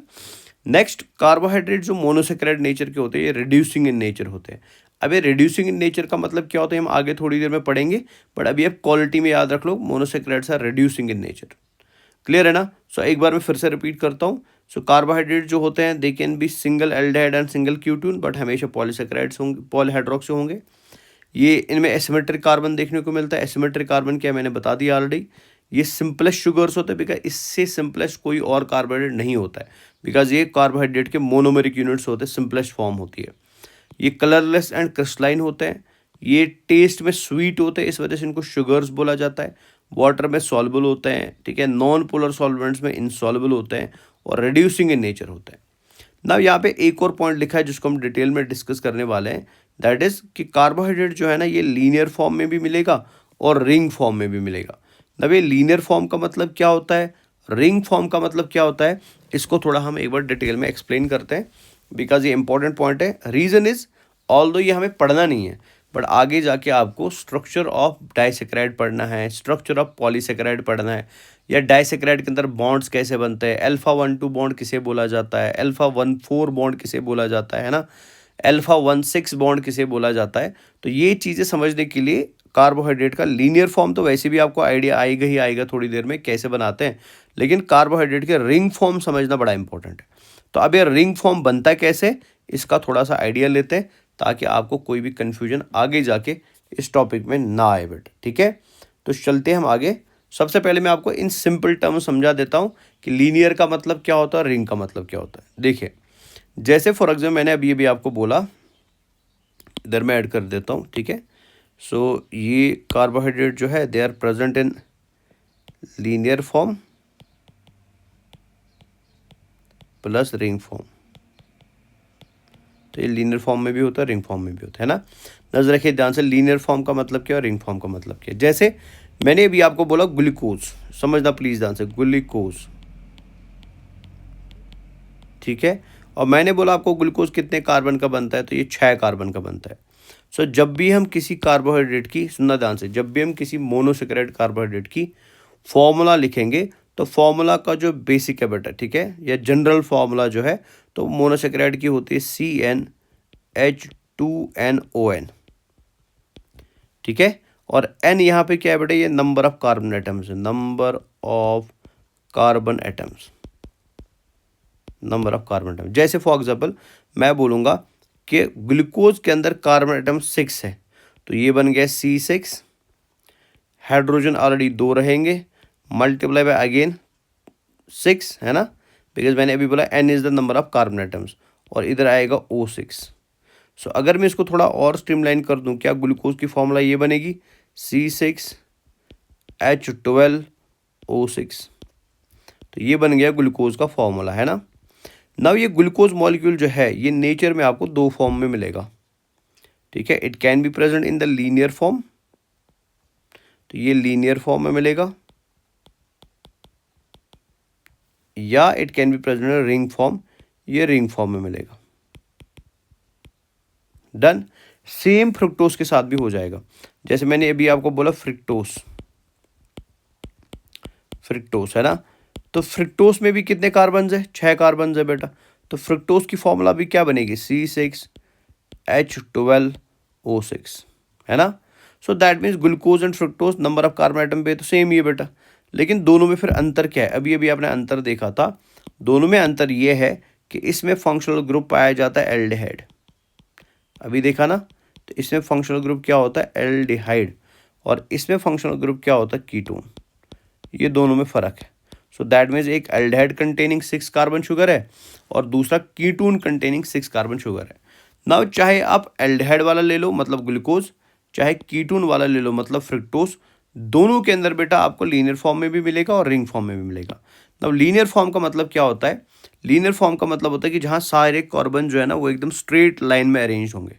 नेक्स्ट, कार्बोहाइड्रेट जो मोनोसेकेराइड नेचर के होते हैं, ये रिड्यूसिंग इन नेचर होते हैं। अब ये रिड्यूसिंग इन नेचर का मतलब क्या होता है हम आगे थोड़ी देर में पढ़ेंगे, बट अभी आप क्वालिटी में याद रख लो, monosaccharides are reducing in nature. Clear है ना। सो एक बार मैं फिर से रिपीट करता हूँ। सो कार्बोहाइड्रेट जो होते हैं they can be single aldehyde and single ketone, but हमेशा पॉलीसेकेराइड्स होंगे, पॉलीहाइड्रोक्सी होंगे। ये इनमें एसिमेट्रिक कार्बन देखने को मिलता है। एसिमेट्रिक कार्बन क्या मैंने बता दिया ऑलरेडी। ये सिंपलेस्ट शुगर्स होते हैं, बिकॉज इससे सिंपलेस्ट कोई और कार्बोहाइड्रेट नहीं होता है, बिकॉज ये कार्बोहाइड्रेट के मोनोमेरिक यूनिट्स होते हैं, सिंपलेस्ट फॉर्म होती है। ये कलरलेस एंड क्रिस्टलाइन होते हैं। ये टेस्ट में स्वीट होते हैं, इस वजह से इनको शुगर्स बोला जाता है। वाटर में सॉल्युबल होते हैं, ठीक है, नॉन पोलर सॉल्वेंट्स में इनसॉल्युबल होते हैं और रिड्यूसिंग इन नेचर होते हैं। ना यहाँ पे एक और पॉइंट लिखा है जिसको हम डिटेल में डिस्कस करने वाले हैं, दैट इज़ कि कार्बोहाइड्रेट जो है ना, ये लीनियर फॉर्म में भी मिलेगा और रिंग फॉर्म में भी मिलेगा। ना ये लीनियर फॉर्म का मतलब क्या होता है, रिंग फॉर्म का मतलब क्या होता है, इसको थोड़ा हम एक बार डिटेल में एक्सप्लेन करते हैं, बिकॉज ये इंपॉर्टेंट पॉइंट है। रीज़न इज़, ऑल्दो ये हमें पढ़ना नहीं है, बट आगे जाके आपको स्ट्रक्चर ऑफ डाइसेकेराइड पढ़ना है, स्ट्रक्चर ऑफ पॉलीसेकेराइड पढ़ना है, या डाइसेकेराइड के अंदर बॉन्ड्स कैसे बनते हैं, अल्फा 1,2 बॉन्ड किसे बोला जाता है, अल्फा 1,4 बॉन्ड किसे बोला जाता है ना, अल्फा 1,6 बॉन्ड किसे बोला जाता है। तो ये चीज़ें समझने के लिए कार्बोहाइड्रेट का लीनियर फॉर्म तो वैसे भी आपको आइडिया आएगा ही आएगा थोड़ी देर में कैसे बनाते हैं, लेकिन कार्बोहाइड्रेट के रिंग फॉर्म समझना बड़ा इंपॉर्टेंट है। तो अब ये रिंग फॉर्म बनता है कैसे, इसका थोड़ा सा आइडिया लेते हैं, ताकि आपको कोई भी कन्फ्यूजन आगे जाके इस टॉपिक में ना आए बेटा, ठीक है। तो चलते हैं हम आगे। सबसे पहले मैं आपको इन सिंपल टर्म समझा देता हूँ कि लीनियर का मतलब क्या होता है, रिंग का मतलब क्या होता है। देखिए, जैसे फॉर एग्जाम्पल मैंने अभी आपको बोला, इधर मैं ऐड कर देता हूँ, ठीक है। सो ये कार्बोहाइड्रेट जो है they are present in linear form plus ring form. तो ये लीनियर फॉर्म में भी होता है, रिंग फॉर्म में भी होता है ना। नजर रखिए ध्यान से, लीनियर फॉर्म का मतलब क्या है, रिंग फॉर्म का मतलब क्या है। जैसे मैंने अभी आपको बोला ग्लूकोज, समझना प्लीज ध्यान से, ग्लूकोज, ठीक है। और मैंने बोला आपको ग्लूकोज कितने कार्बन का बनता है, तो ये 6 कार्बन का बनता है। सो जब भी हम किसी कार्बोहाइड्रेट की, सुनना ध्यान से, जब भी हम किसी मोनोसेकेराइड कार्बोहाइड्रेट की फॉर्मूला लिखेंगे, तो फॉर्मूला का जो बेसिक है बेटा, ठीक है, या जनरल फॉर्मूला जो है, तो मोनोसेकेराइड की होती है CnH2nOn, ठीक है। और N यहाँ पे क्या है बेटा, ये नंबर ऑफ कार्बन एटम्स है, number of carbon atoms, number of carbon atoms. जैसे फॉर एग्जांपल मैं बोलूँगा कि ग्लूकोज के अंदर कार्बन एटम 6 है, तो ये बन गया C6, हाइड्रोजन ऑलरेडी 2 रहेंगे, मल्टीप्लाई बाय अगेन 6, है ना, बिकॉज मैंने अभी बोला N is the number of carbon atoms, और इधर आएगा O6। सो अगर मैं इसको थोड़ा और स्ट्रीमलाइन कर दूं, क्या ग्लूकोज की फॉर्मूला ये बनेगी C6H12O6। तो ये बन गया ग्लूकोज का फॉर्मूला, है ना। नाउ ये ग्लूकोज मॉलिक्यूल जो है, ये नेचर में आपको 2 फॉर्म में मिलेगा, ठीक है। It can be present in the linear form, तो ये लीनियर फॉर्म में मिलेगा, या it can be present in ring form, ये रिंग फॉर्म में मिलेगा। डन। सेम फ्रुक्टोज के साथ भी हो जाएगा। जैसे मैंने अभी आपको बोला फ्रिक्टोस, फ्रिक्टोस है ना, तो फ्रिक्टोस में भी कितने कार्बन है, 6 कार्बन है बेटा। तो फ्रिक्टोस की फॉर्मूला भी क्या बनेगी, C6H12O6, है ना। सो that means glucose and fructose number of carbon atom पे तो सेम ही है बेटा, लेकिन दोनों में फिर अंतर क्या है, अभी अभी आपने अंतर देखा था, दोनों में अंतर ये है कि इसमें फंक्शनल ग्रुप पाया जाता है एल्डिहाइड, अभी देखा ना। तो इसमें फंक्शनल ग्रुप क्या होता है एल्डिहाइड, और इसमें फंक्शनल ग्रुप क्या होता है कीटोन। ये दोनों में फ़र्क है। सो दैट मीन्स एक एल्डिहाइड कंटेनिंग 6 कार्बन शुगर है और दूसरा कीटोन कंटेनिंग 6 कार्बन शुगर है। नाउ चाहे आप एल्डिहाइड वाला ले लो मतलब ग्लूकोज, चाहे कीटोन वाला ले लो मतलब फ्रुक्टोज, दोनों के अंदर बेटा आपको लीनियर फॉर्म में भी मिलेगा और रिंग फॉर्म में भी मिलेगा। नाउ लीनियर फॉर्म का मतलब क्या होता है, लीनियर फॉर्म का मतलब होता है कि जहाँ सारे कार्बन जो है ना वो एकदम स्ट्रेट लाइन में अरेंज होंगे।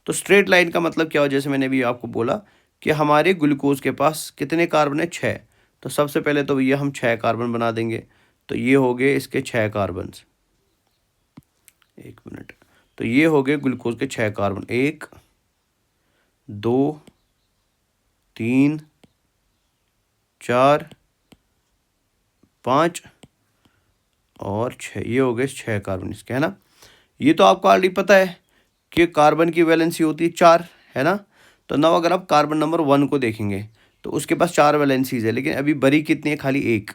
तो स्ट्रेट लाइन का मतलब क्या हो, जैसे मैंने अभी आपको बोला कि हमारे ग्लूकोज के पास कितने कार्बन है 6, तो सबसे पहले तो ये हम 6 कार्बन बना देंगे। तो ये हो गए इसके 6 कार्बन, एक मिनट, तो ये हो गए ग्लूकोज के 6 कार्बन, 1 2 3 4 5 और 6, ये हो गए 6 कार्बन इसके, है ना। ये तो आपको ऑलरेडी पता है कि कार्बन की वैलेंसी होती है 4, है ना। तो नौ अगर आप कार्बन नंबर 1 को देखेंगे तो उसके पास 4 वैलेंसीज है, लेकिन अभी बरी कितनी है, खाली 1।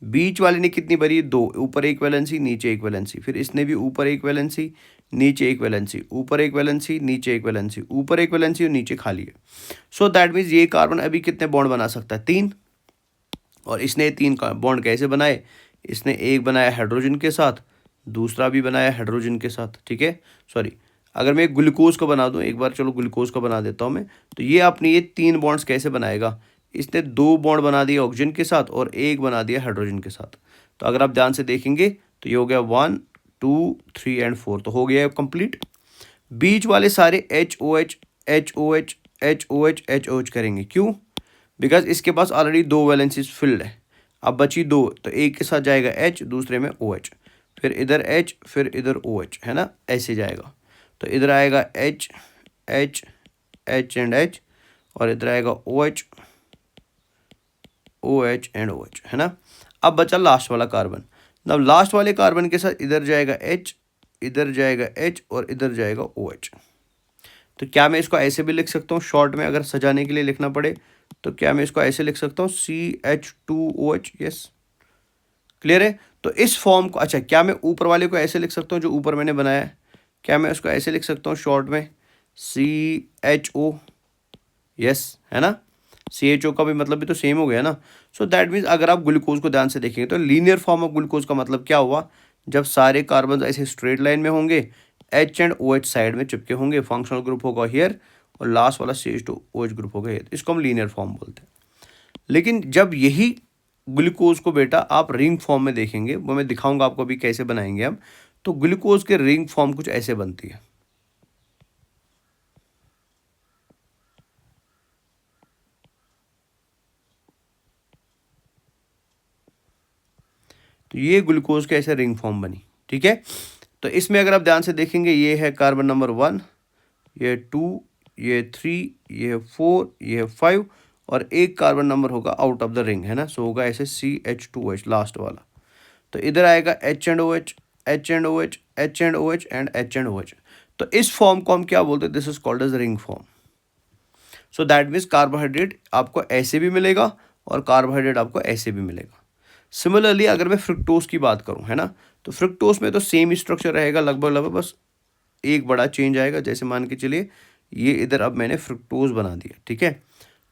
बीच वाले ने कितनी भरी, 2, ऊपर एक वैलेंसी नीचे एक वैलेंसी, फिर इसने भी ऊपर एक वैलेंसी नीचे एक वैलेंसी, ऊपर एक वैलेंसी नीचे एक वैलेंसी, ऊपर एक वैलेंसी और नीचे खाली है। सो दैट मीन्स ये कार्बन अभी कितने बॉन्ड बना सकता है, 3। और इसने 3 बॉन्ड कैसे बनाए, इसने एक बनाया हाइड्रोजन के साथ, दूसरा भी बनाया हाइड्रोजन के साथ, ठीक है। सॉरी, अगर मैं ग्लूकोज को बना दूं एक बार, चलो ग्लूकोज को बना देता हूं मैं। तो ये अपने ये 3 बॉन्ड्स कैसे बनाएगा, इसने 2 बॉन्ड बना दिए ऑक्सीजन के साथ और एक बना दिया हाइड्रोजन के साथ। तो अगर आप ध्यान से देखेंगे तो ये हो गया 1 2 3 एंड 4, तो हो गया कंप्लीट। बीच वाले सारे H O H H O H H O H H O H करेंगे, क्यों, बिकॉज इसके पास ऑलरेडी 2 वैलेंसीज फिल्ड है। अब बची 2, तो एक के साथ जाएगा एच, दूसरे में ओ एच, फिर इधर एच फिर इधर ओ एच, है ना, ऐसे जाएगा। तो इधर आएगा H H H and H, और इधर आएगा O H O H and O H, है ना। अब बचा लास्ट वाला कार्बन। अब लास्ट वाले कार्बन के साथ इधर जाएगा एच, इधर जाएगा एच और इधर जाएगा ओ एच। तो क्या मैं इसको ऐसे भी लिख सकता हूँ शॉर्ट में, अगर सजाने के लिए लिखना पड़े तो क्या मैं इसको ऐसे लिख सकता हूँ CH2OH, यस, क्लियर है। तो इस फॉर्म को, अच्छा क्या मैं ऊपर वाले को ऐसे लिख सकता हूँ जो ऊपर मैंने बनाया है, क्या मैं उसको ऐसे लिख सकता हूँ शॉर्ट में CHO, यस, है ना। CHO का भी मतलब भी तो सेम हो गया ना। सो दैट मीन्स अगर आप ग्लूकोज को ध्यान से देखेंगे तो लीनियर फॉर्म ऑफ ग्लूकोज का मतलब क्या हुआ, जब सारे कार्बन ऐसे स्ट्रेट लाइन में होंगे, H एंड OH साइड में चिपके होंगे, फंक्शनल ग्रुप होगा हियर और लास्ट वाला CH2OH ग्रुप होगा हियर, इसको हम लीनियर फॉर्म बोलते हैं। लेकिन जब यही ग्लूकोज को बेटा आप रिंग फॉर्म में देखेंगे, वो मैं दिखाऊंगा आपको अभी कैसे बनाएंगे हम, तो ग्लूकोज के रिंग फॉर्म कुछ ऐसे बनती है। तो ये ग्लूकोज के ऐसे रिंग फॉर्म बनी, ठीक है। तो इसमें अगर आप ध्यान से देखेंगे, ये है कार्बन नंबर 1, ये 2, ये 3, ये 4, ये 5, और एक कार्बन नंबर होगा आउट ऑफ द रिंग, है ना। सो होगा ऐसे CH2OH लास्ट वाला। तो इधर आएगा H and OH, H and OH, H and OH and H and OH। तो इस फॉर्म को हम क्या बोलते हैं, this is called as ring form. So that means carbohydrate आपको ऐसे भी मिलेगा और कार्बोहाइड्रेट आपको ऐसे भी मिलेगा। सिमिलरली अगर मैं फ्रुक्टोज की बात करूं, है ना, तो फ्रुक्टोज में तो सेम स्ट्रक्चर रहेगा लगभग लगभग, बस एक बड़ा चेंज आएगा। जैसे मान के चलिए ये इधर अब मैंने फ्रुक्टोज बना दिया, ठीक है।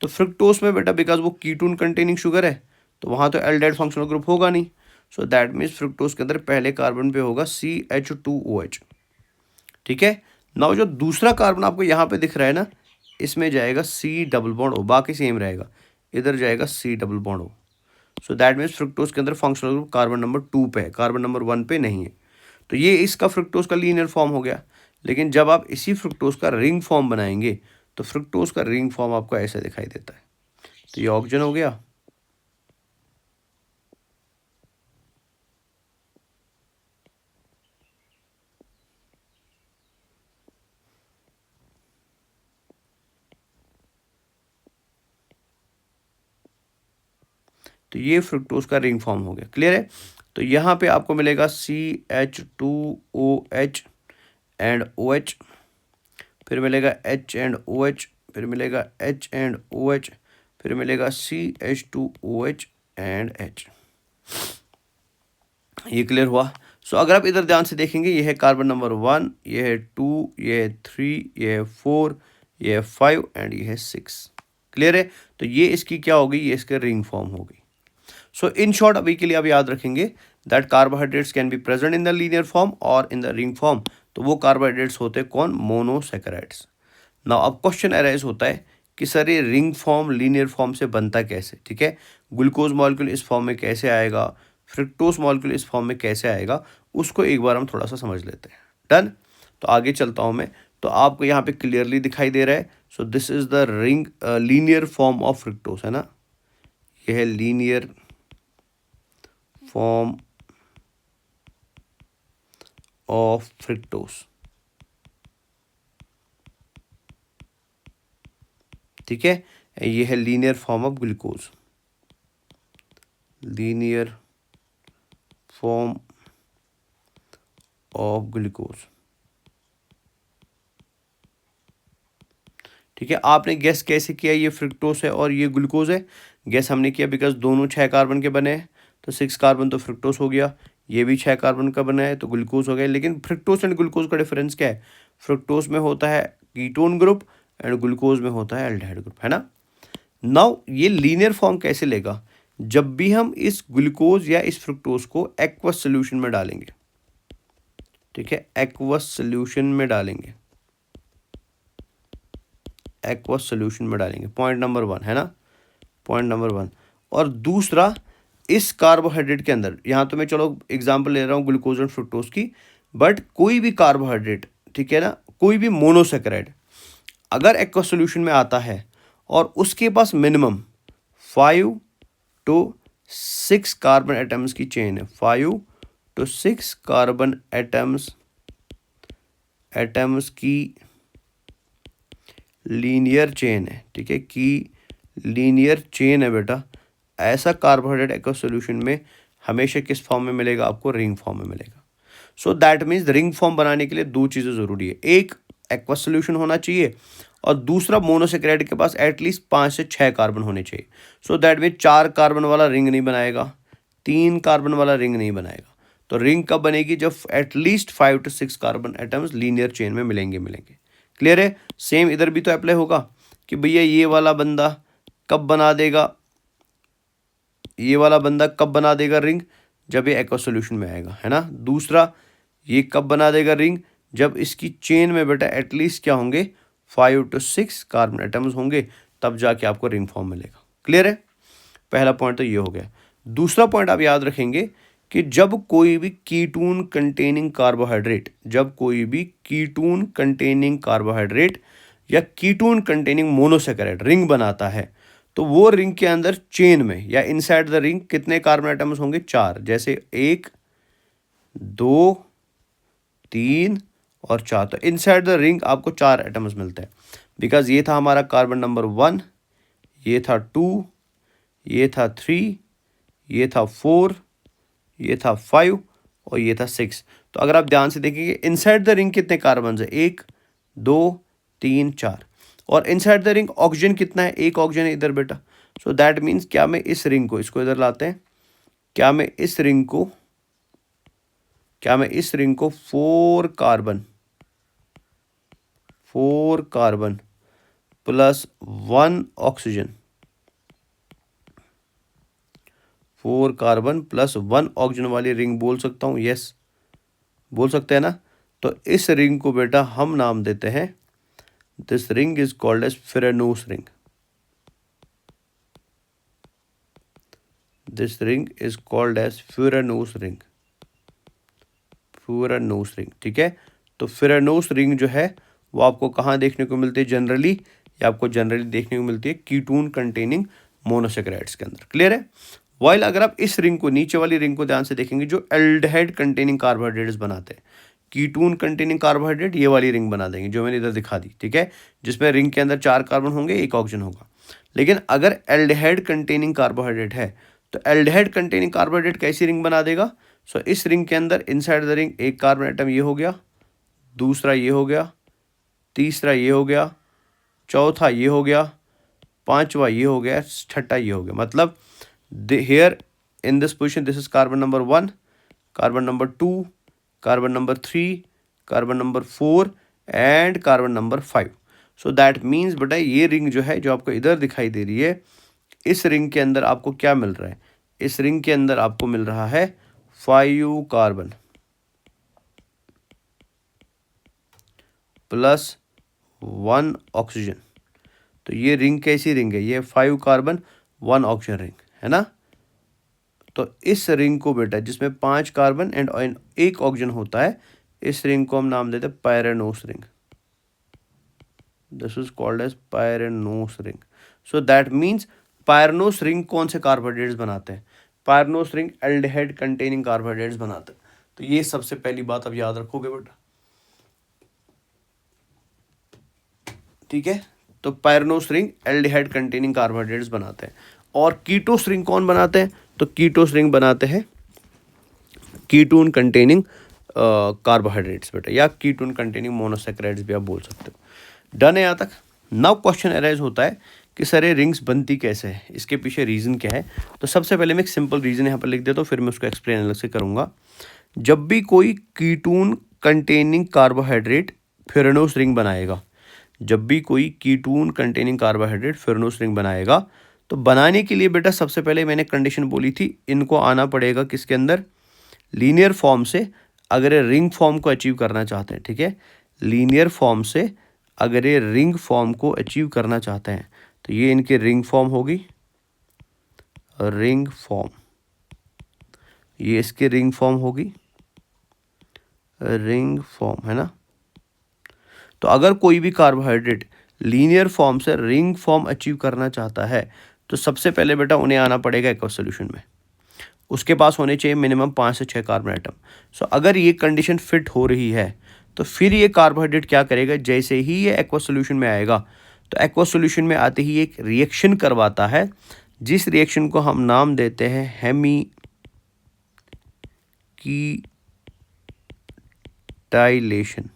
तो फ्रुक्टोज में बेटा बिकॉज वो कीटोन कंटेनिंग शुगर है, तो वहाँ तो एल्डिहाइड फंक्शनल ग्रुप होगा नहीं। सो दैट मीन्स फ्रुक्टोज के अंदर पहले कार्बन पे होगा CH2OH, ठीक है। नाउ जो दूसरा कार्बन आपको यहाँ पे दिख रहा है ना, इसमें जाएगा C डबल बॉन्ड O, बाकी सेम रहेगा, इधर जाएगा C double bond O। So that means fructose के अंदर फंक्शनल ग्रुप कार्बन नंबर 2 पे है, कार्बन नंबर 1 पे नहीं है। तो ये इसका फ्रुक्टोज का लीनियर फॉर्म हो गया। लेकिन जब आप इसी फ्रुक्टोज का रिंग फॉर्म बनाएंगे तो फ्रुक्टोज का रिंग फॉर्म आपको ऐसा दिखाई देता है। तो ये ऑक्सीजन हो गया, तो ये फ्रुक्टोज का रिंग फॉर्म हो गया, क्लियर है। तो यहाँ पे आपको मिलेगा CH2OH एंड OH, फिर मिलेगा H एंड OH, फिर मिलेगा H एंड OH, फिर मिलेगा CH2OH एंड H। ये क्लियर हुआ। सो अगर आप इधर ध्यान से देखेंगे, ये है कार्बन नंबर 1, ये है 2, ये है 3, ये है 4, ये है 5 एंड ये है 6। क्लियर है। तो ये इसकी क्या होगी, ये इसके रिंग फॉर्म होगी। सो इन शॉर्ट अभी के लिए आप याद रखेंगे that carbohydrates can be present in the linear form और इन द रिंग फॉर्म। तो वो कार्बोहाइड्रेट्स होते हैं कौन, मोनोसैकेराइड्स। नाउ अब क्वेश्चन अराइज होता है कि सर ये रिंग फॉर्म लीनियर फॉर्म से बनता कैसे, ठीक है। ग्लूकोज मॉलिक्यूल इस फॉर्म में कैसे आएगा, फ्रुक्टोज मॉलिक्यूल इस फॉर्म में कैसे आएगा, उसको एक बार हम थोड़ा सा समझ लेते हैं। डन। तो आगे चलता हूँ मैं। तो आपको यहाँ पे क्लियरली दिखाई दे रहा है। So this is the ring linear form of fructose, है ना। यह है लीनियर फॉर्म ऑफ फ्रुक्टोज, ठीक है। ये है linear form of glucose, linear form of glucose, ठीक है। आपने गैस कैसे किया ये फ्रुक्टोज है और ये ग्लूकोज है, गैस हमने किया बिकॉज दोनों 6 कार्बन के बने हैं। तो 6 कार्बन तो फ्रुक्टोज हो गया, ये भी 6 कार्बन का बना है तो ग्लूकोज हो गया। लेकिन फ्रुक्टोज एंड ग्लूकोज का डिफरेंस क्या है, फ्रुक्टोज में होता है कीटोन ग्रुप एंड ग्लूकोज में होता है एल्डिहाइड ग्रुप, है ना। नाउ ये लीनियर फॉर्म कैसे लेगा, जब भी हम इस ग्लूकोज या इस फ्रुक्टोज को एक्वस सोल्यूशन में डालेंगे, ठीक है, एक्वस सोल्यूशन में डालेंगे, एक्वस सोल्यूशन में डालेंगे। पॉइंट नंबर 1, है ना, पॉइंट नंबर 1। और दूसरा, इस कार्बोहाइड्रेट के अंदर, यहाँ तो मैं चलो एग्जांपल ले रहा हूँ ग्लूकोज और फ्रुक्टोज की, बट कोई भी कार्बोहाइड्रेट, ठीक है ना, कोई भी मोनोसैकेराइड अगर एक्वस सोल्यूशन में आता है और उसके पास मिनिमम 5 to 6 कार्बन एटम्स की चेन है, 5 to 6 कार्बन एटम्स की लीनियर चेन है, ठीक है, की लीनियर चेन है बेटा, ऐसा कार्बोहाइड्रेट एक्वस सॉल्यूशन में हमेशा किस फॉर्म में मिलेगा आपको, रिंग फॉर्म में मिलेगा। सो दैट मीन्स रिंग फॉर्म बनाने के लिए दो चीज़ें ज़रूरी है, एक एक्वस सॉल्यूशन होना चाहिए और दूसरा मोनोसैकेराइड के पास एटलीस्ट 5 से 6 कार्बन होने चाहिए। सो दैट मीन्स 4 कार्बन वाला रिंग नहीं बनाएगा, 3 कार्बन वाला रिंग नहीं बनाएगा। तो रिंग कब बनेगी, जब at least 5 to 6 carbon atoms linear chain में मिलेंगे। क्लियर है। सेम इधर भी तो अप्लाई होगा कि भैया ये वाला बंदा कब बना देगा, ये वाला बंदा कब बना देगा रिंग, जब ये एक्वस सॉल्यूशन में आएगा, है ना। दूसरा, ये कब बना देगा रिंग, जब इसकी चेन में बेटा एटलीस्ट क्या होंगे, 5 to 6 कार्बन एटम्स होंगे, तब जाके आपको रिंग फॉर्म मिलेगा। क्लियर है। पहला पॉइंट तो ये हो गया। दूसरा पॉइंट आप याद रखेंगे कि जब कोई भी कीटोन कंटेनिंग कार्बोहाइड्रेट, जब कोई भी कीटोन कंटेनिंग कार्बोहाइड्रेट या कीटोन कंटेनिंग मोनोसैकेराइड रिंग बनाता है, तो वो रिंग के अंदर चेन में या इनसाइड द रिंग कितने कार्बन एटम्स होंगे, 4। जैसे 1, 2, 3 और 4। तो इनसाइड द रिंग आपको 4 एटम्स मिलते हैं, बिकॉज ये था हमारा कार्बन नंबर 1, ये था 2, ये था 3, ये था 4, ये था 5 और ये था 6। तो अगर आप ध्यान से देखेंगे इनसाइड द रिंग कितने कार्बन है, 1, 2, 3, 4। और इनसाइड द रिंग ऑक्सीजन कितना है, 1 ऑक्सीजन है इधर बेटा। सो दैट मीन्स क्या मैं इस रिंग को, इसको इधर लाते हैं, क्या मैं इस रिंग को 4 carbon plus 1 oxygen, 4 carbon plus 1 oxygen वाली रिंग बोल सकता हूँ, यस बोल सकते हैं ना। तो इस रिंग को बेटा हम नाम देते हैं, this ring is called as furanose ring, this ring is called as furanose ring, furanose ring, ठीक है। तो फ्यूरानोस रिंग जो है वो आपको कहाँ देखने को मिलती है जनरली, या आपको जनरली देखने को मिलती है कीटोन कंटेनिंग मोनोसैकेराइड्स के अंदर। क्लियर है। वाइल अगर आप इस रिंग को, नीचे वाली रिंग को ध्यान से देखेंगे, जो एल्डिहाइड कंटेनिंग कार्बोहाइड्रेट्स बनाते हैं, कीटोन कंटेनिंग कार्बोहाइड्रेट, ये वाली रिंग बना देंगे जो मैंने इधर दिखा दी, ठीक है, जिसमें रिंग के अंदर 4 कार्बन होंगे, 1 ऑक्सीजन होगा। लेकिन अगर एल्डिहाइड कंटेनिंग कार्बोहाइड्रेट है, तो एल्डिहाइड कंटेनिंग कार्बोहाइड्रेट कैसी रिंग बना देगा। सो इस रिंग के अंदर inside the ring 1 carbon atom ये हो गया, दूसरा ये हो गया, तीसरा ये हो गया, चौथा ये हो गया, पांचवा ये हो गया, छठा ये हो गया। मतलब here in this position this is carbon number 1, carbon number 2, carbon number 3, carbon number 4 and carbon number 5। So that means बेटा ये रिंग जो है, जो आपको इधर दिखाई दे रही है, इस रिंग के अंदर आपको क्या मिल रहा है? इस रिंग के अंदर आपको मिल रहा है 5 कार्बन प्लस 1 ऑक्सीजन। तो ये रिंग कैसी रिंग है? ये 5 कार्बन 1 ऑक्सीजन रिंग है ना। तो इस रिंग को बेटा, जिसमें 5 कार्बन एंड 1 ऑक्सीजन होता है, इस रिंग को हम नाम देते हैं pyranose ring. This is called as pyranose ring. So that means pyranose ring कौन से कार्बोहाइड्रेट्स बनाते हैं? Pyranose ring aldehyde containing carbohydrates बनाते हैं। तो ये सबसे पहली बात अब याद रखोगे बेटा, ठीक है। तो pyranose ring aldehyde containing carbohydrates बनाते हैं। और कीटोस रिंग कौन बनाते हैं? तो कीटोस रिंग बनाते हैं कीटोन कंटेनिंग कार्बोहाइड्रेट्स बेटा, या कीटोन कंटेनिंग मोनोसैकेराइड्स भी आप बोल सकते हो। डन है यहाँ तक। नाउ क्वेश्चन अराइज होता है कि सर ये रिंग्स बनती कैसे है, इसके पीछे रीज़न क्या है? तो सबसे पहले मैं एक सिंपल रीज़न यहाँ पर लिख देता हूँ, फिर मैं उसको एक्सप्लेन अलग से करूँगा। जब भी कोई कीटोन कंटेनिंग कार्बोहाइड्रेट फेरेनोस रिंग बनाएगा, जब भी कोई कीटोन कंटेनिंग कार्बोहाइड्रेट फेरेनोस रिंग बनाएगा, तो बनाने के लिए बेटा सबसे पहले मैंने कंडीशन बोली थी, इनको आना पड़ेगा किसके अंदर? लीनियर फॉर्म से। अगर ये रिंग फॉर्म को अचीव करना चाहते हैं, ठीक है, लीनियर फॉर्म से अगर ये रिंग फॉर्म को अचीव करना चाहते हैं, तो ये इनकी रिंग फॉर्म होगी, रिंग फॉर्म, ये इसकी रिंग फॉर्म होगी, रिंग फॉर्म है ना। तो अगर कोई भी कार्बोहाइड्रेट लीनियर फॉर्म से रिंग फॉर्म अचीव करना चाहता है, तो सबसे पहले बेटा उन्हें आना पड़ेगा एक्वस सॉल्यूशन में। उसके पास होने चाहिए मिनिमम 5 से 6 कार्बन आइटम। सो अगर ये कंडीशन फिट हो रही है, तो फिर ये कार्बोहाइड्रेट क्या करेगा? जैसे ही ये एक्वस सॉल्यूशन में आएगा, तो एक्वस सॉल्यूशन में आते ही एक रिएक्शन करवाता है, जिस रिएक्शन को हम नाम देते हैं हेमीकीटाइलेशन।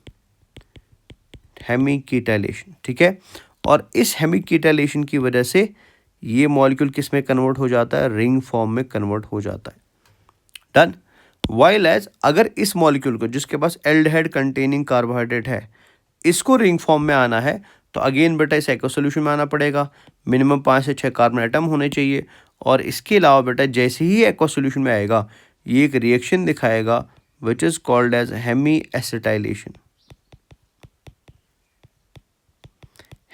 हेमीकीटाइलेशन, ठीक है। और इस हेमीकीटाइलेशन की वजह से ये मॉलिक्यूल किस में कन्वर्ट हो जाता है? रिंग फॉर्म में कन्वर्ट हो जाता है। डन। वाइल एज अगर इस मॉलिक्यूल को, जिसके पास एल्डिहाइड कंटेनिंग कार्बोहाइड्रेट है, इसको रिंग फॉर्म में आना है, तो अगेन बेटा इस एक्वस सॉल्यूशन में आना पड़ेगा, मिनिमम 5 से 6 कार्बन आइटम होने चाहिए। और इसके अलावा बेटा जैसे ही एक्वस सॉल्यूशन में आएगा, ये एक रिएक्शन दिखाएगा which is called as hemi acetylation.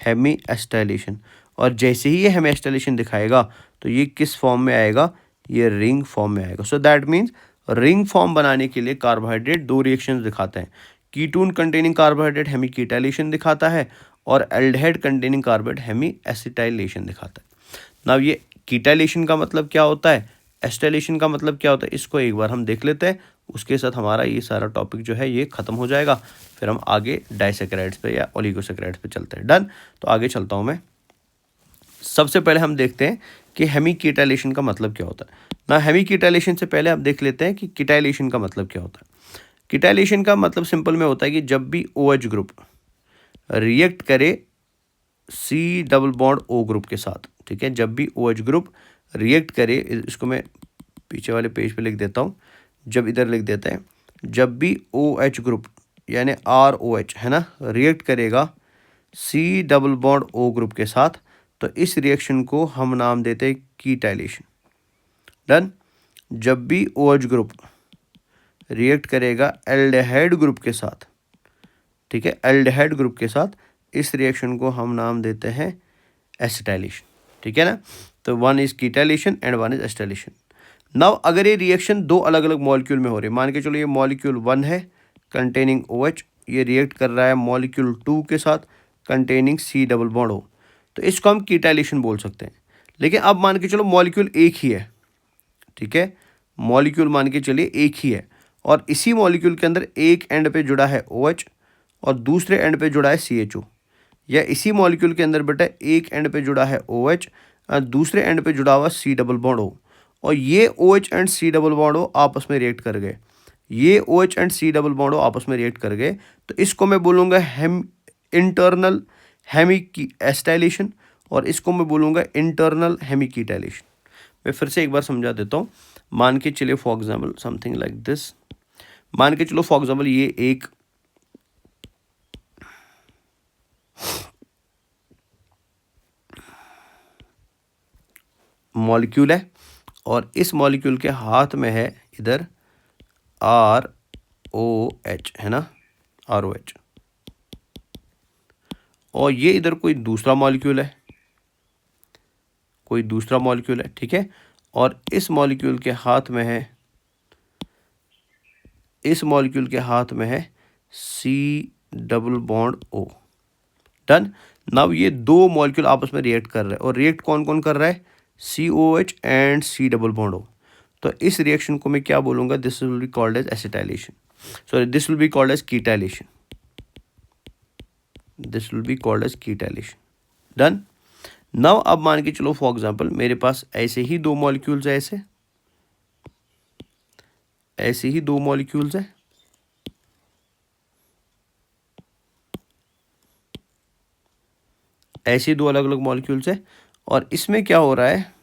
Hemi acetylation. और जैसे ही ये हेमी एसिटाइलेशन दिखाएगा, तो ये किस फॉर्म में आएगा? ये रिंग फॉर्म में आएगा। सो दैट मीन्स रिंग फॉर्म बनाने के लिए कार्बोहाइड्रेट 2 रिएक्शंस दिखाते हैं। कीटोन कंटेनिंग कार्बोहाइड्रेट हेमीकीटाइलेशन दिखाता है, और aldehyde containing carbohydrate hemi acetylation दिखाता है। नाउ ये कीटाइलेशन का मतलब क्या होता है, एसिटाइलेशन का मतलब क्या होता है, इसको एक बार हम देख लेते हैं। उसके साथ हमारा ये सारा टॉपिक जो है ये खत्म हो जाएगा। फिर हम आगे डाइसैकेराइड्स पे या ओलिगोसैकेराइड्स पे चलते हैं। डन। तो आगे चलता हूँ मैं। सबसे पहले हम देखते हैं कि हेमीकीटाइलेशन का मतलब क्या होता है ना। हेमीकीटाइलेशन से पहले आप देख लेते हैं कि कीटाइलेशन का मतलब क्या होता है। कीटाइलेशन का मतलब सिंपल में होता है कि जब भी OH ग्रुप रिएक्ट करे C double bond O group के साथ, ठीक है, जब भी OH ग्रुप रिएक्ट करे, इसको मैं पीछे वाले पेज पे लिख देता हूँ, जब इधर लिख देते हैं, जब भी OH ग्रुप यानी ROH है ना रिएक्ट करेगा C double bond O group के साथ, तो इस रिएक्शन को हम नाम देते हैं कीटाइलेशन। डन। जब भी OH ग्रुप रिएक्ट करेगा एल्डिहाइड ग्रुप के साथ, ठीक है, एल्डिहाइड ग्रुप के साथ, इस रिएक्शन को हम नाम देते हैं एसिटाइलेशन, ठीक है ना। तो one is ketalization and one is acetalization. Now अगर ये रिएक्शन 2 अलग अलग मॉलिक्यूल में हो रही है, मान के चलो ये मॉलिक्यूल 1 है कंटेनिंग OH, ये रिएक्ट कर रहा है मॉलिक्यूल 2 के साथ containing C double bond O, तो इसको हम कीटाइलेशन बोल सकते हैं। लेकिन अब मान के चलो मॉलिक्यूल एक ही है, ठीक है, मॉलिक्यूल मान के चलिए एक ही है, और इसी मॉलिक्यूल के अंदर एक एंड पे जुड़ा है OH और दूसरे एंड पे जुड़ा है CHO, या इसी मॉलिक्यूल के अंदर बेटा एक एंड पे जुड़ा है OH और दूसरे एंड पे जुड़ा हुआ C डबल बॉन्ड O, और ये OH and C double bond O आपस में रिएक्ट कर गए, ये OH and C double bond O आपस में रिएक्ट कर गए, तो इसको मैं बोलूँगा इंटरनल हेमीकीटाइलेशन, और इसको मैं बोलूँगा इंटरनल हेमीकीटाइलेशन। मैं फिर से एक बार समझा देता हूँ। मान के चलिए for example something like this, मान के चलो फॉर एग्जाम्पल ये एक मॉलिक्यूल है और इस मॉलिक्यूल के हाथ में है इधर ROH, है ना, ROH, और ये इधर कोई दूसरा मॉलिक्यूल है, कोई दूसरा मॉलिक्यूल है, ठीक है, और इस मॉलिक्यूल के हाथ में है, इस मॉलिक्यूल के हाथ में है C+O। डन। नाउ ये दो मॉलिक्यूल आपस में रिएक्ट कर रहे हैं, और रिएक्ट कौन कौन कर रहा है, COH एंड C+O। तो इस रिएक्शन को मैं क्या बोलूँगा, this will be called as acetalization, sorry this will be called as ketalization, this will be called as ketalization. Done. Now अब मान के चलो फॉर एग्जांपल मेरे पास ऐसे ही दो मॉलिक्यूल्स है, ऐसे ही दो मॉलिक्यूल्स है, ऐसे दो अलग अलग मॉलिक्यूल्स है, और इसमें क्या हो रहा है,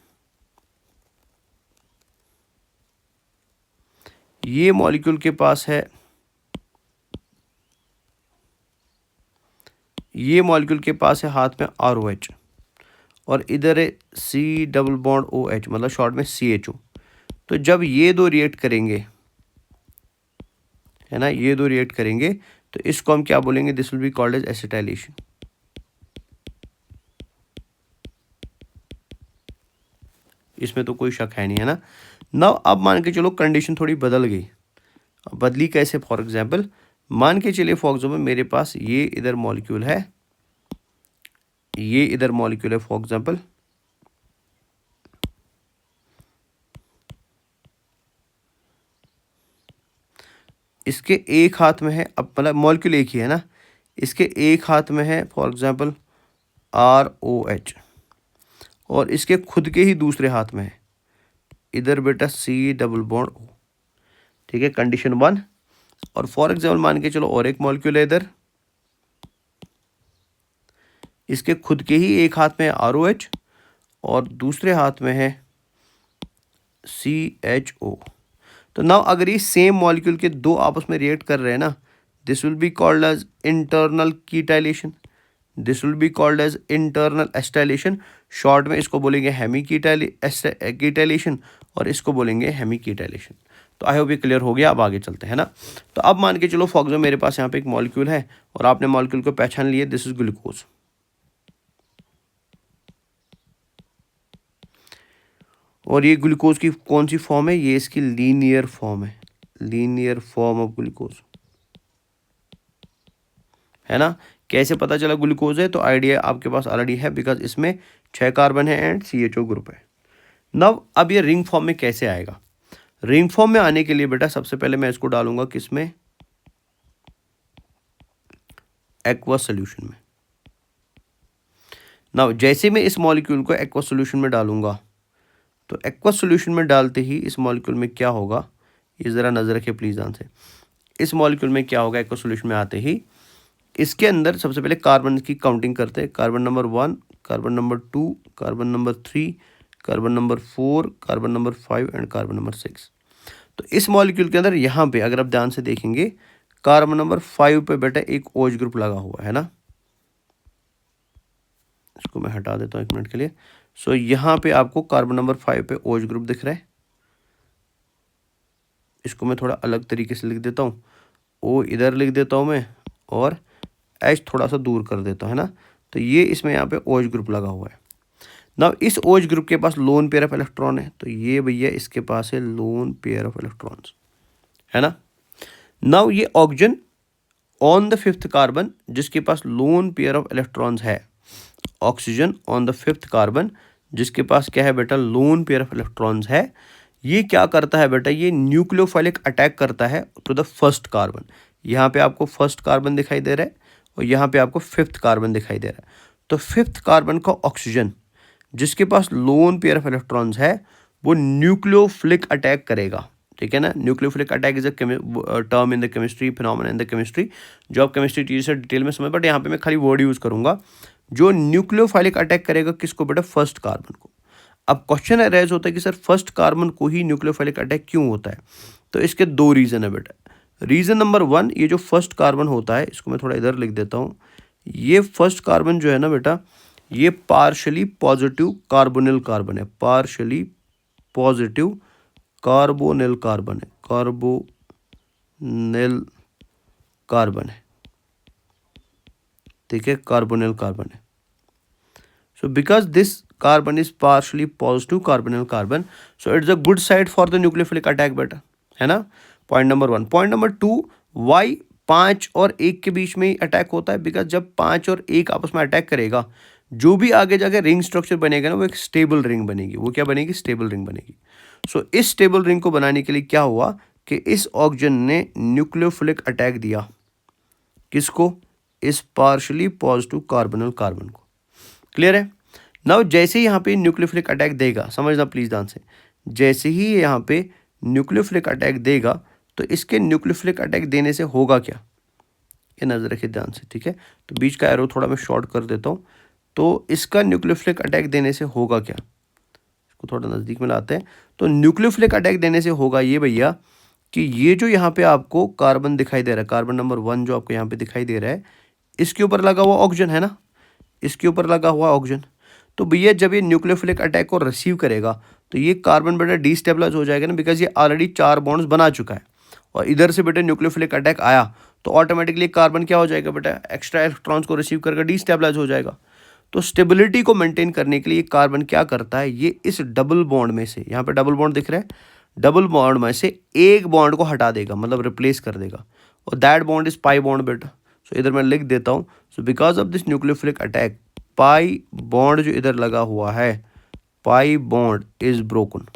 ये मॉलिक्यूल के पास है, ये मॉलिक्यूल के पास है हाथ में ROH, और इधर है C+OH, मतलब शॉर्ट में CHO। तो जब ये दो रिएक्ट करेंगे, है ना, ये दो रिएक्ट करेंगे, तो इसको हम क्या बोलेंगे, this will be called as acetylation. इसमें तो कोई शक है नहीं, है ना। नाउ अब मान के चलो कंडीशन थोड़ी बदल गई। अब बदली कैसे, फॉर एग्जांपल मान के चलिए फॉर एग्जांपल मेरे पास ये इधर मॉलिक्यूल है, ये इधर मॉलिक्यूल है फॉर एग्जांपल, इसके एक हाथ में है, अब मतलब मॉलिक्यूल एक ही है ना, इसके एक हाथ में है फॉर एग्जांपल ROH, और इसके खुद के ही दूसरे हाथ में है इधर बेटा C+O, ठीक है, कंडीशन 1। और फॉर एग्जांपल मान के चलो और एक मॉलिक्यूल है इधर, इसके खुद के ही एक हाथ में है ROH और दूसरे हाथ में है CHO। तो नाउ अगर ये सेम मॉलिक्यूल के दो आपस में रिएक्ट कर रहे हैं ना, this will be called as internal ketalization, this will be called as internal acetalization, short में इसको बोलेंगे हेमी कीटाइलेशन, और इसको बोलेंगे हेमी कीटाइलेशन। तो आई होप ये क्लियर हो गया। अब आगे चलते हैं ना। तो अब मान के चलो फॉर एग्जाम्पल मेरे पास यहाँ पे एक मॉलिक्यूल है, और आपने मॉलिक्यूल को पहचान लिया, दिस इज ग्लूकोज, और ये ग्लूकोज की कौन सी फॉर्म है, ये इसकी लीनियर फॉर्म है, लीनियर फॉर्म ऑफ ग्लूकोज, है ना। कैसे पता चला ग्लूकोज है, तो आइडिया आपके पास ऑलरेडी है, बिकॉज इसमें 6 कार्बन है एंड CHO ग्रुप है। नव अब ये रिंग फॉर्म में कैसे आएगा, रिंग फॉर्म में आने के लिए बेटा सबसे पहले मैं इसको डालूंगा किसमें, एक्वस सोल्यूशन में। नव जैसे मैं इस मॉलिक्यूल को एक्वस सोल्यूशन में डालूंगा, तो एक्वस सोल्यूशन में डालते ही इस मॉलिक्यूल में क्या होगा, ये ज़रा नज़र रखिए प्लीज़ ध्यान से। इस मॉलिक्यूल में क्या होगा, एक्वस सोल्यूशन में आते ही इसके अंदर सबसे पहले कार्बन की काउंटिंग करते हैं, carbon number 1, carbon number 2, carbon number 3, carbon number 4, carbon number 5 and carbon number 6। तो इस मॉलिक्यूल के अंदर यहाँ पे अगर आप ध्यान से देखेंगे, कार्बन नंबर 5 पे बेटा एक OH ग्रुप लगा हुआ है ना, इसको मैं हटा देता हूँ 1 मिनट के लिए। सो यहाँ पे आपको कार्बन नंबर 5 पे OH ग्रुप दिख रहा है, इसको मैं थोड़ा अलग तरीके से लिख देता हूँ, O इधर लिख देता हूँ मैं, और H थोड़ा सा दूर कर देता हूँ, है ना। तो ये इसमें यहाँ पे OH ग्रुप लगा हुआ है। नाउ इस OH ग्रुप के पास लोन पेयर ऑफ इलेक्ट्रॉन है, तो ये भैया इसके पास है लोन पेयर ऑफ इलेक्ट्रॉन्स, है ना। नाउ ये oxygen on the 5th carbon जिसके पास लोन पेयर ऑफ इलेक्ट्रॉन्स है, oxygen on the 5th carbon जिसके पास क्या है बेटा, लोन पेयर ऑफ इलेक्ट्रॉन्स है, ये क्या करता है बेटा, ये न्यूक्लियोफाइलिक अटैक करता है टू द 1st कार्बन। यहाँ पे आपको 1st कार्बन दिखाई दे रहा है, और यहाँ पे आपको 5th कार्बन दिखाई दे रहा है। तो 5th कार्बन का ऑक्सीजन जिसके पास लोन पेयर ऑफ इलेक्ट्रॉन्स है, वो न्यूक्लियोफिलिक अटैक करेगा, ठीक है ना। Nucleophilic attack is a term in the chemistry, phenomena in the chemistry, जो आप केमिस्ट्री टीचर से डिटेल में समझ, बट यहाँ पे मैं खाली वर्ड यूज़ करूँगा। जो न्यूक्लियोफाइलिक अटैक करेगा किसको बेटा, 1st कार्बन को। अब क्वेश्चन अराइज होता है कि सर फर्स्ट कार्बन को ही न्यूक्लियोफिलिक अटैक क्यों होता है? तो इसके दो रीज़न है बेटा। रीज़न नंबर वन, ये जो फर्स्ट कार्बन होता है, इसको मैं थोड़ा इधर लिख देता हूँ। ये फर्स्ट कार्बन जो है ना बेटा, ये पार्शली पॉजिटिव कार्बोनिल कार्बन है, पार्शली पॉजिटिव कार्बोनिल कार्बन है, कार्बोनिल कार्बन है, ठीक है, कार्बोनिल कार्बन है। So because this carbon is partially positive carbonyl carbon, so it's a good site for the nucleophilic attack बेटा, है ना। Point number one. Point number two, why 5 और 1 के बीच में ही अटैक होता है? बिकॉज जब 5 और 1 आपस में अटैक करेगा, जो भी आगे जाके रिंग स्ट्रक्चर बनेगा ना, वो एक स्टेबल रिंग बनेगी। वो क्या बनेगी? स्टेबल रिंग बनेगी। सो इस स्टेबल रिंग को बनाने के लिए क्या हुआ कि इस ऑक्सीजन ने न्यूक्लियोफिलिक अटैक दिया। किसको? इस पार्शली पॉजिटिव कार्बोनिल कार्बन को। क्लियर है? नाउ जैसे ही यहाँ पे न्यूक्लियोफिलिक अटैक देगा, समझना प्लीज ध्यान से, जैसे ही यहाँ पे न्यूक्लियोफिलिक अटैक देगा, तो इसके न्यूक्लियोफिलिक अटैक देने से होगा क्या, ये नजर रखिए ध्यान से, ठीक है। तो बीच का एरो थोड़ा मैं शॉर्ट कर देता हूँ। तो इसका न्यूक्लियोफिलिक अटैक देने से होगा क्या, इसको थोड़ा नज़दीक में लाते हैं। तो न्यूक्लियोफिलिक अटैक देने से होगा ये भैया कि ये जो यहाँ पे आपको कार्बन दिखाई दे रहा है, कार्बन नंबर 1 जो आपको यहाँ पे दिखाई दे रहा है, इसके ऊपर लगा हुआ ऑक्सीजन है ना, इसके ऊपर लगा हुआ ऑक्सीजन। तो भैया जब ये न्यूक्लियोफिलिक अटैक को रिसीव करेगा, तो ये कार्बन बेटा डिस्टेबलाइज हो जाएगा ना, बिकॉज ये ऑलरेडी 4 बॉन्ड्स बना चुका है। और इधर से बेटा न्यूक्लियोफिलिक अटैक आया, तो ऑटोमेटिकली कार्बन क्या हो जाएगा बेटा, एक्स्ट्रा इलेक्ट्रॉन्स को रिसीव करके डिस्टेबलाइज हो जाएगा। तो स्टेबिलिटी को मेंटेन करने के लिए कार्बन क्या करता है, ये इस डबल बॉन्ड में से, यहाँ पे डबल बॉन्ड दिख रहा है, डबल बॉन्ड में से एक बॉन्ड को हटा देगा, मतलब रिप्लेस कर देगा, और that bond is pi bond बेटा। सो इधर मैं लिख देता हूँ, so because of this nucleophilic attack, pi bond जो इधर लगा हुआ है, पाई बॉन्ड इज ब्रोकन,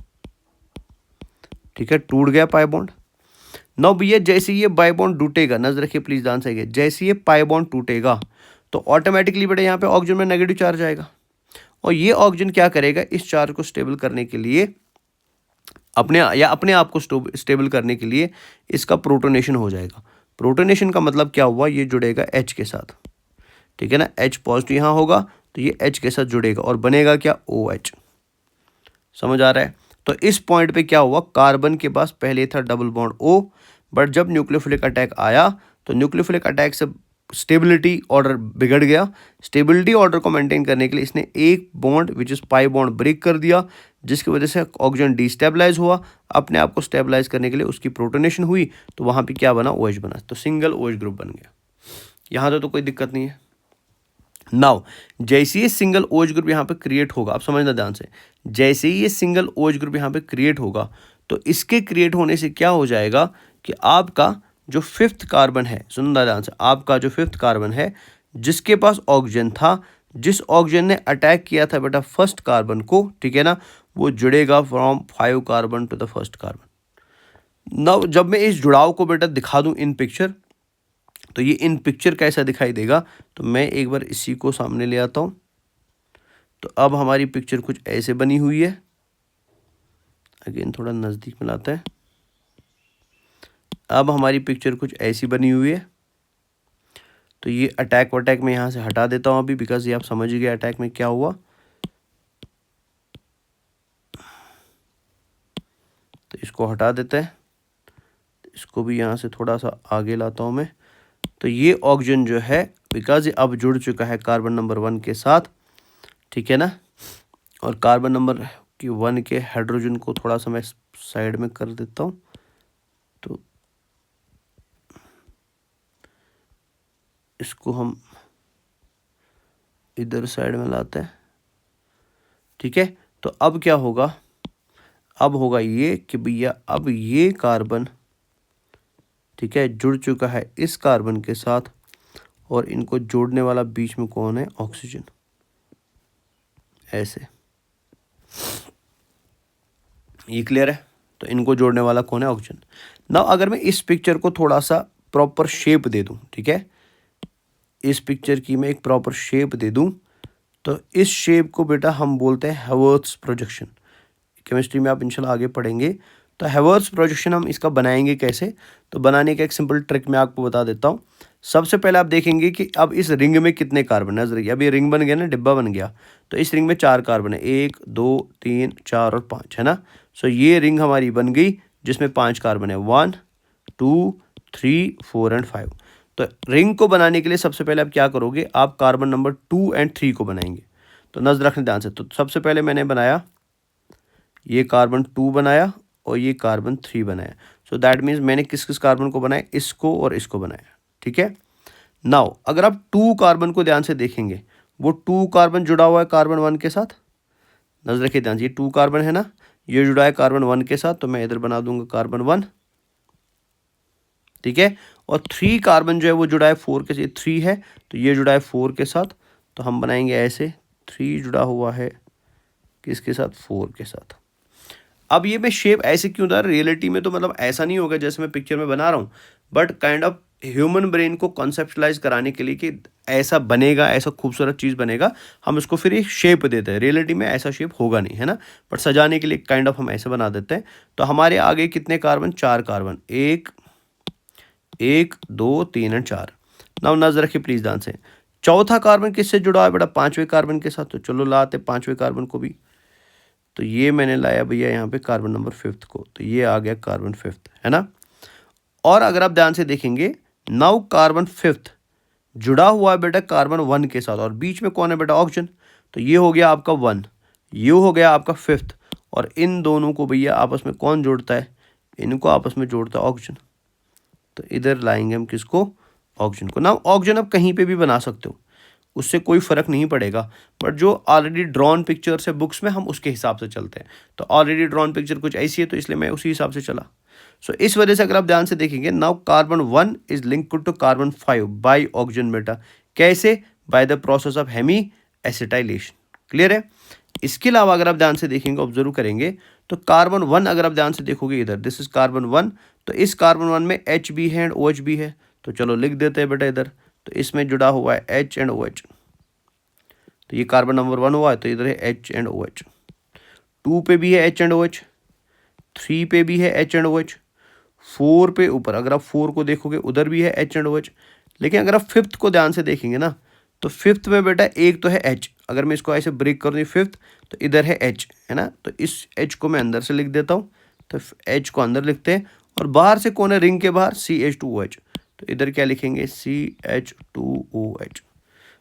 ठीक है, टूट गया पाई बॉन्ड। नाउ भैया जैसे ये पाई बॉन्ड टूटेगा, नजर रखिए प्लीज ध्यान से, जैसे ये पाई बॉन्ड टूटेगा, तो ऑटोमेटिकली बेटा यहाँ पे ऑक्सीजन में नेगेटिव चार्ज आएगा, और ये ऑक्सीजन क्या करेगा, इस चार्ज को स्टेबल करने के लिए, अपने आप को स्टेबल करने के लिए इसका प्रोटोनेशन हो जाएगा। प्रोटोनेशन का मतलब क्या हुआ, ये जुड़ेगा H के साथ, ठीक है ना, H पॉजिटिव यहाँ होगा, तो ये H के साथ जुड़ेगा और बनेगा क्या, OH। समझ आ रहा है? तो इस पॉइंट पे क्या हुआ, कार्बन के पास पहले था डबल बॉन्ड O, बट जब न्यूक्लियोफिलिक अटैक आया, तो न्यूक्लियोफिलिक अटैक से स्टेबिलिटी ऑर्डर बिगड़ गया। स्टेबिलिटी ऑर्डर को मेंटेन करने के लिए इसने एक bond which is pi bond break कर दिया, जिसकी वजह से ऑक्सीजन डिस्टेबलाइज हुआ। अपने आप को स्टेबलाइज करने के लिए उसकी प्रोटोनेशन हुई, तो वहाँ पे क्या बना, OH बना, तो सिंगल OH ग्रुप बन गया। यहाँ तो कोई दिक्कत नहीं है। नाउ जैसे ही सिंगल OH ग्रुप यहाँ पे क्रिएट होगा, आप समझना ध्यान से, जैसे ही ये सिंगल OH ग्रुप यहाँ पे क्रिएट होगा, तो इसके क्रिएट होने से क्या हो जाएगा कि आपका जो 5th कार्बन है, सुनना ध्यान से, आपका जो 5th कार्बन है, जिसके पास ऑक्सीजन था, जिस ऑक्सीजन ने अटैक किया था बेटा फर्स्ट कार्बन को, ठीक है ना, वो जुड़ेगा from 5 carbon to the first carbon. Now जब मैं इस जुड़ाव को बेटा दिखा दूं इन पिक्चर, तो ये इन पिक्चर कैसा दिखाई देगा, तो मैं एक बार इसी को सामने ले आता हूँ। तो अब हमारी पिक्चर कुछ ऐसे बनी हुई है, अगेन थोड़ा नज़दीक में लाते हैं। अब हमारी पिक्चर कुछ ऐसी बनी हुई है। तो ये अटैक वटैक में यहाँ से हटा देता हूँ अभी, बिकॉज ये आप समझ गए अटैक में क्या हुआ। तो इसको हटा देते हैं, इसको भी यहाँ से थोड़ा सा आगे लाता हूँ मैं। तो ये ऑक्सीजन जो है, बिकॉज ये अब जुड़ चुका है कार्बन नंबर 1 के साथ, ठीक है ना, और कार्बन नंबर 1 के हाइड्रोजन को थोड़ा सा मैं साइड में कर देता हूँ। तो इसको हम इधर साइड में लाते हैं, ठीक है। तो अब क्या होगा, अब होगा ये कि भैया अब ये कार्बन, ठीक है, जुड़ चुका है इस कार्बन के साथ, और इनको जोड़ने वाला बीच में कौन है, ऑक्सीजन, ऐसे, ये क्लियर है। तो इनको जोड़ने वाला कौन है, ऑक्सीजन। नाउ अगर मैं इस पिक्चर को थोड़ा सा प्रॉपर शेप दे दूं, ठीक है, इस पिक्चर की मैं एक प्रॉपर शेप दे दूं, तो इस शेप को बेटा हम बोलते हैं हैवर्ट्स प्रोजेक्शन। केमिस्ट्री में आप इंशाल्लाह आगे पढ़ेंगे। तो हैवर्ट्स प्रोजेक्शन हम इसका बनाएंगे कैसे, तो बनाने का एक सिंपल ट्रिक मैं आपको बता देता हूँ। सबसे पहले आप देखेंगे कि अब इस रिंग में कितने कार्बन, नजर रखिए, अब ये रिंग बन गया ना, डिब्बा बन गया, तो इस रिंग में 4 कार्बन है, 1 2 3 4 और 5 है ना। सो ये रिंग हमारी बन गई जिसमें 5 कार्बन है, 1 2 3 4 एंड 5। तो रिंग को बनाने के लिए सबसे पहले आप क्या करोगे, आप कार्बन नंबर 2 एंड 3 को बनाएंगे। तो नजर रखने ध्यान से, तो सबसे पहले मैंने बनाया ये कार्बन 2 बनाया और ये कार्बन 3 बनाया। सो दैट मीन्स मैंने किस किस कार्बन को बनाया, इसको और इसको बनाया, ठीक है। नाउ अगर आप 2 कार्बन को ध्यान से देखेंगे, वो 2 कार्बन जुड़ा हुआ है कार्बन 1 के साथ, नजर रखिए ध्यान से, ये 2 कार्बन है ना, ये जुड़ा है कार्बन 1 के साथ, तो मैं इधर बना दूंगा कार्बन 1, ठीक है। और 3 कार्बन जो है वो जुड़ा है 4 के साथ, 3 है तो ये जुड़ा है 4 के साथ, तो हम बनाएंगे ऐसे, 3 जुड़ा हुआ है किसके साथ, 4 के साथ। अब ये मैं शेप ऐसे क्यों था, रियलिटी में तो मतलब ऐसा नहीं होगा जैसे मैं पिक्चर में बना रहा हूँ, but kind of human brain को कॉन्सेप्चुलाइज कराने के लिए कि ऐसा बनेगा, ऐसा खूबसूरत चीज़ बनेगा, हम इसको फिर एक शेप देते हैं। रियलिटी में ऐसा शेप होगा नहीं, है ना, बट सजाने के लिए काइंड ऑफ हम ऐसे बना देते हैं। तो हमारे आगे कितने कार्बन, 4 कार्बन, 1 1 2 3 एंड 4। नाउ नजर रखिए प्लीज ध्यान से, चौथा कार्बन किससे जुड़ा है बेटा, 5वें कार्बन के साथ। तो चलो लाते 5वें कार्बन को भी, तो ये मैंने लाया भैया यहाँ पे कार्बन नंबर 5 को, तो ये आ गया कार्बन 5, है ना। और अगर आप ध्यान से देखेंगे, नाउ कार्बन 5 जुड़ा हुआ है बेटा कार्बन 1 के साथ, और बीच में कौन है बेटा, ऑक्सीजन। तो ये हो गया आपका 1, ये हो गया आपका 5, और इन दोनों को भैया आपस में कौन जोड़ता है, इनको आपस में जोड़ता है ऑक्सीजन। तो इधर लाएंगे हम किसको, ऑक्सीजन को। ना ऑक्सीजन आप कहीं पे भी बना सकते हो, उससे कोई फ़र्क नहीं पड़ेगा, बट जो ऑलरेडी ड्रॉन पिक्चर्स है बुक्स में, हम उसके हिसाब से चलते हैं। तो ऑलरेडी ड्रॉन पिक्चर कुछ ऐसी है, तो इसलिए मैं उसी हिसाब से चला। सो इस वजह से अगर आप ध्यान से देखेंगे, now carbon 1 is linked to carbon 5 by oxygen बेटा, कैसे, by the process of hemi acetylation. Clear है। इसके अलावा अगर आप ध्यान से देखेंगे, ऑब्जर्व करेंगे, तो कार्बन 1 अगर आप ध्यान से देखोगे इधर, दिस इज कार्बन 1, तो इस कार्बन 1 में H भी है एंड OH भी है। तो चलो लिख देते हैं बेटा इधर, तो इसमें जुड़ा हुआ है H एंड OH, तो ये कार्बन नंबर 1 हुआ है, तो इधर है H एंड OH। 2 पे भी है H एंड OH, 3 पे भी है H एंड OH, 4 पे ऊपर अगर आप 4 को देखोगे उधर भी है H एंड OH। लेकिन अगर आप 5th को ध्यान से देखेंगे ना, तो 5th में बेटा एक तो है H, अगर मैं इसको ऐसे ब्रेक कर दूँ 5th, तो इधर है H, है ना, तो इस H को मैं अंदर से लिख देता हूँ, तो H को अंदर लिखते हैं, और बाहर से कौन है रिंग के बाहर, CH2OH, तो इधर क्या लिखेंगे, CH2OH।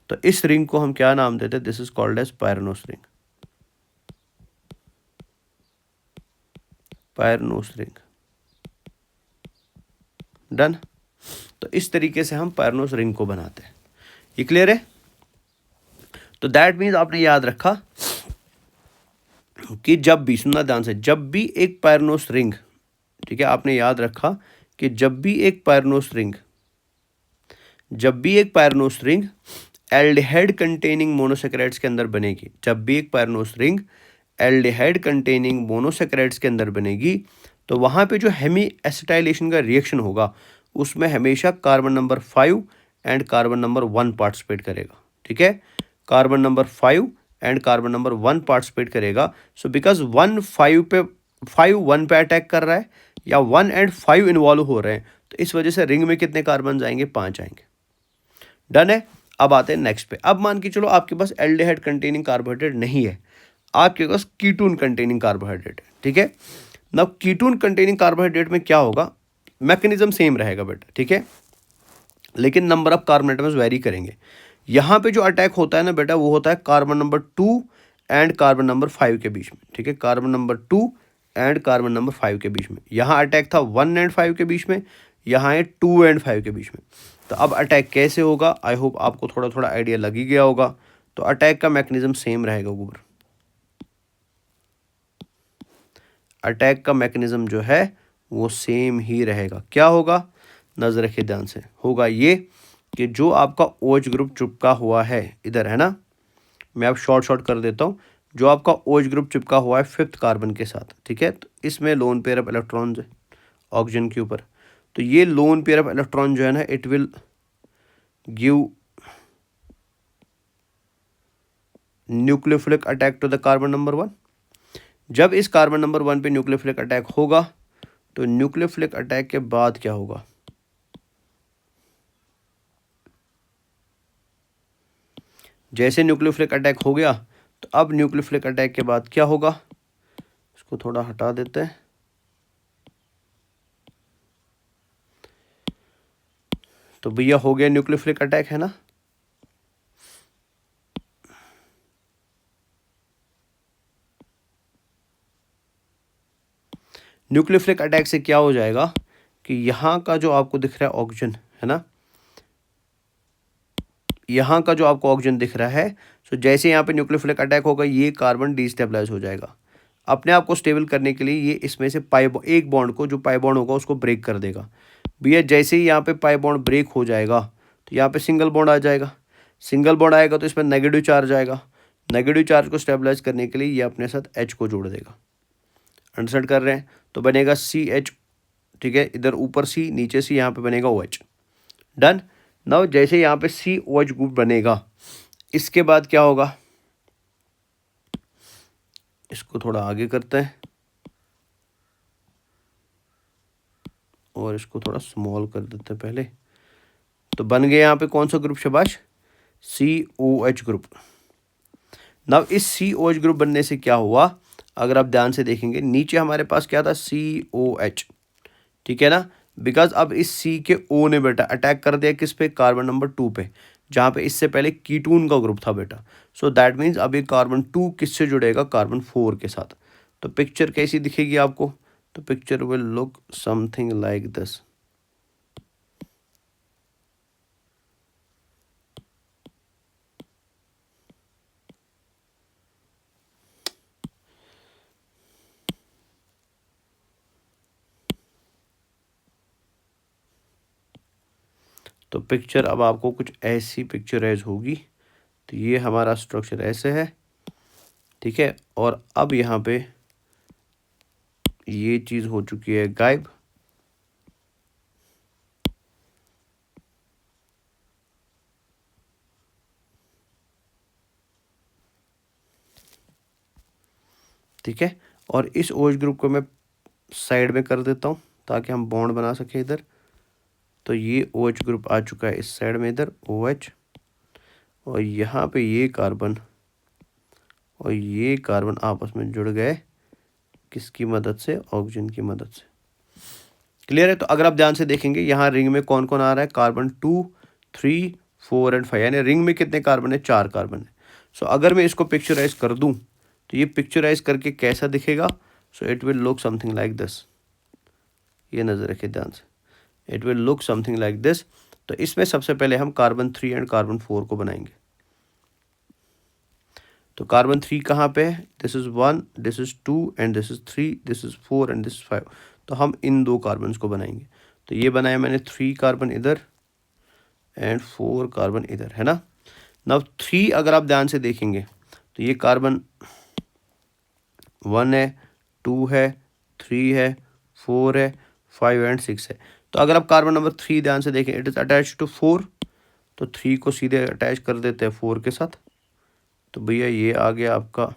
तो इस रिंग को हम क्या नाम देते हैं, this is called as pyranose ring, pyranose ring, done. तो इस तरीके से हम पायरनोस रिंग को बनाते हैं, ये क्लियर है। तो दैट मीन्स आपने याद रखा कि जब भी, सुनना ध्यान से, जब भी एक पायरनोस रिंग, ठीक है, आपने याद रखा कि जब भी एक pyranose ring aldehyde containing monosaccharides के अंदर बनेगी, जब भी एक pyranose ring aldehyde containing monosaccharides के अंदर बनेगी, तो वहाँ पे जो हेमी एसिटाइलेशन का रिएक्शन होगा, उसमें हमेशा carbon number 5 and carbon number 1 participate करेगा, ठीक है। Carbon number 5 and carbon number 1 participate करेगा। सो बिकॉज 1 5 पे 5 1 पे अटैक कर रहा है, या 1 एंड 5 इन्वॉल्व हो रहे हैं, तो इस वजह से रिंग में कितने कार्बन आएंगे, 5 आएंगे। डन है। अब आते हैं नेक्स्ट पे। अब मान के चलो आपके पास एल्डिहाइड कंटेनिंग कार्बोहाइड्रेट नहीं है, आपके पास कीटोन कंटेनिंग कार्बोहाइड्रेट है, ठीक है ना। कीटोन कंटेनिंग कार्बोहाइड्रेट में क्या होगा, मैकेनिज्म सेम रहेगा बेटा, ठीक है, लेकिन number of carbon atoms very करेंगे। यहाँ पे जो अटैक होता है ना बेटा, वो होता है carbon number 2 and carbon number 5 के बीच में, ठीक है, carbon number 2 and carbon number 5 के बीच में। यहाँ अटैक था 1 एंड 5 के बीच में, यहाँ है 2 एंड 5 के बीच में। तो अब अटैक कैसे होगा, आई होप आपको थोड़ा थोड़ा आइडिया लग ही गया होगा। तो अटैक का मैकेनिज्म सेम रहेगा ऊपर, अटैक का मैकेनिज्म जो है वो सेम ही रहेगा। क्या होगा, नजर रखिए ध्यान से, होगा ये कि जो आपका OH ग्रुप चिपका हुआ है इधर, है ना, मैं अब शॉर्ट कर देता हूँ, जो आपका OH ग्रुप चिपका हुआ है 5th कार्बन के साथ, ठीक है, तो इसमें लोन पेयर ऑफ इलेक्ट्रॉन्स है ऑक्सीजन के ऊपर। तो ये लोन पेयर ऑफ इलेक्ट्रॉन जो है ना, it will give nucleophilic attack to the carbon number 1। जब इस कार्बन नंबर 1 पे न्यूक्लियोफिलिक अटैक होगा, तो न्यूक्लियोफिलिक अटैक के बाद क्या होगा, जैसे न्यूक्लियोफिलिक अटैक हो गया तो अब न्यूक्लियोफिलिक अटैक के बाद क्या होगा, इसको थोड़ा हटा देते हैं। तो भैया हो गया न्यूक्लियोफिलिक अटैक, है ना। न्यूक्लियोफिलिक अटैक से क्या हो जाएगा कि यहाँ का जो आपको दिख रहा है ऑक्सीजन, है ना, यहाँ का जो आपको ऑक्सीजन दिख रहा है, सो जैसे यहाँ पे न्यूक्लियोफिलिक अटैक होगा ये कार्बन डिस्टेबलाइज हो जाएगा। अपने आप को स्टेबल करने के लिए ये इसमें से एक बॉन्ड को, जो पाई बॉन्ड होगा उसको ब्रेक कर देगा। भैया जैसे ही यहाँ पे पाई बॉन्ड ब्रेक हो जाएगा तो यहाँ पे सिंगल बॉन्ड आ जाएगा। सिंगल बॉन्ड आएगा तो इसमें नेगेटिव चार्ज आएगा। नेगेटिव चार्ज को स्टेबलाइज करने के लिए ये अपने साथ एच को जोड़ देगा। अंडरस्टैंड कर रहे हैं। तो बनेगा CH, ठीक है, इधर ऊपर C नीचे C, यहाँ पे बनेगा OH। डन। नाउ जैसे यहाँ पे COH ग्रुप बनेगा, इसके बाद क्या होगा, इसको थोड़ा आगे करते हैं और इसको थोड़ा स्मॉल कर देते हैं पहले। तो बन गया यहाँ पे कौन सा ग्रुप शाबाश, COH ग्रुप। नाउ इस COH ग्रुप बनने से क्या हुआ, अगर आप ध्यान से देखेंगे नीचे हमारे पास क्या था, COH, ठीक है ना। बिकॉज अब इस C के O ने बेटा अटैक कर दिया किस पे, कार्बन नंबर 2 पे, जहाँ पे इससे पहले कीटून का ग्रुप था बेटा। सो दैट मीन्स अब ये कार्बन 2 किससे जुड़ेगा, कार्बन 4 के साथ। तो पिक्चर कैसी दिखेगी आपको, तो picture will look something like this. तो पिक्चर अब आपको कुछ ऐसी पिक्चराइज होगी। तो ये हमारा स्ट्रक्चर ऐसे है, ठीक है। और अब यहाँ पे ये चीज़ हो चुकी है गायब। ठीक है। और इस OH ग्रुप को मैं साइड में कर देता हूँ ताकि हम बॉन्ड बना सकें इधर। तो ये OH ग्रुप आ चुका है इस साइड में, इधर OH, और यहाँ पे ये कार्बन और ये कार्बन आपस में जुड़ गए, किसकी मदद से, ऑक्सीजन की मदद से। क्लियर है। तो अगर आप ध्यान से देखेंगे यहाँ रिंग में कौन कौन आ रहा है, कार्बन 2, 3, 4 एंड 5, यानी रिंग में कितने कार्बन है, 4 कार्बन है। सो अगर मैं इसको पिक्चराइज कर दूं तो ये पिक्चराइज करके कैसा दिखेगा, so it will look something like this. ये नजर रखिए ध्यान से, it will look something like this. तो इसमें सबसे पहले हम कार्बन 3 एंड कार्बन 4 को बनाएंगे। तो कार्बन 3 कहाँ पे है, this is 1, this is 2 and this is 3, this is 4 and this is 5। तो हम इन 2 कार्बन को बनाएंगे। तो ये बनाया मैंने 3 कार्बन इधर एंड 4 कार्बन इधर, है ना। नाउ 3 अगर आप ध्यान से देखेंगे तो ये कार्बन 1 है, 2 है, 3 है, 4 है, 5 एंड 6 है। तो अगर आप कार्बन नंबर 3 ध्यान से देखें, इट इज अटैच टू 4, तो 3 को सीधे अटैच कर देते हैं 4 के साथ। तो भैया ये आ गया आपका,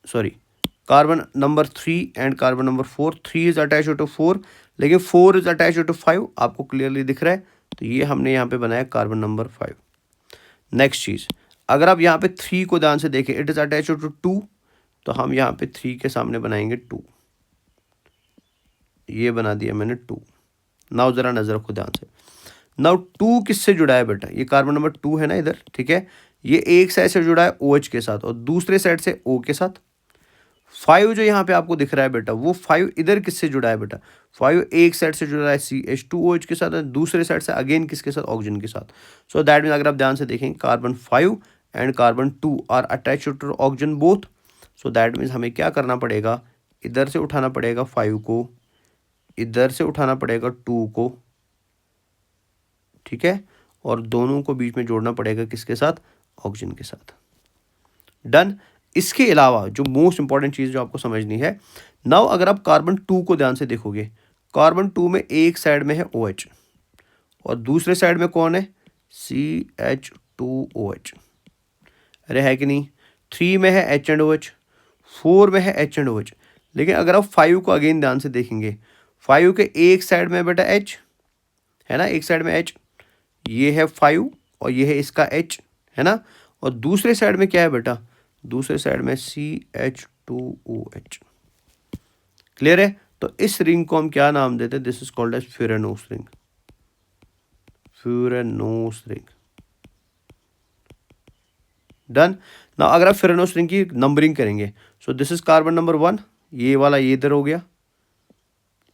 sorry, carbon number 3 and carbon number 4, 3 is attach to 4, लेकिन 4 इज अटैच टू 5, आपको क्लियरली दिख रहा है। तो ये हमने यहाँ पे बनाया कार्बन नंबर 5। नेक्स्ट चीज़, अगर आप यहाँ पे 3 को ध्यान से देखें, इट इज अटैच टू 2, तो हम यहाँ पे 3 के सामने बनाएंगे 2। ये बना दिया मैंने 2। नाउ ज़रा नज़र रखो ध्यान से। नाउ 2 किससे जुड़ा है बेटा, ये कार्बन नंबर 2 है ना इधर, ठीक है। ये एक साइड से जुड़ा है OH के साथ और दूसरे साइड से O के साथ। 5 जो यहाँ पे आपको दिख रहा है बेटा, वो 5 इधर किससे जुड़ा है बेटा, 5 एक साइड से जुड़ा है CH2OH के साथ और दूसरे साइड से अगेन किसके साथ, ऑक्सीजन के साथ। सो दैट मीन अगर आप ध्यान से देखें, carbon 5 and carbon 2 are attach to oxygen both. So that means हमें क्या करना पड़ेगा, इधर से उठाना पड़ेगा 5 को, इधर से उठाना पड़ेगा 2 को, ठीक है, और दोनों को बीच में जोड़ना पड़ेगा किसके साथ, ऑक्सीजन के साथ। डन। इसके अलावा जो मोस्ट इंपॉर्टेंट चीज़ जो आपको समझनी है, नाउ अगर आप कार्बन 2 को ध्यान से देखोगे, कार्बन 2 में एक साइड में है OH और दूसरे साइड में कौन है, CH2OH। अरे है कि नहीं। 3 में है H एंड OH, 4 में है H एंड OH, लेकिन अगर आप 5 को अगेन ध्यान से देखेंगे, 5 के एक साइड में बेटा H है ना, एक साइड में H, ये है 5 और ये है इसका H, है ना। और दूसरे साइड में क्या है बेटा, दूसरे साइड में CH2OH। क्लियर है? तो इस रिंग को हम क्या नाम देते हैं, this is called as furanose ring, furanose ring. Done. ना अगर आप फ्यूरेनोस रिंग की नंबरिंग करेंगे, so this is carbon number 1, ये वाला ये इधर हो गया,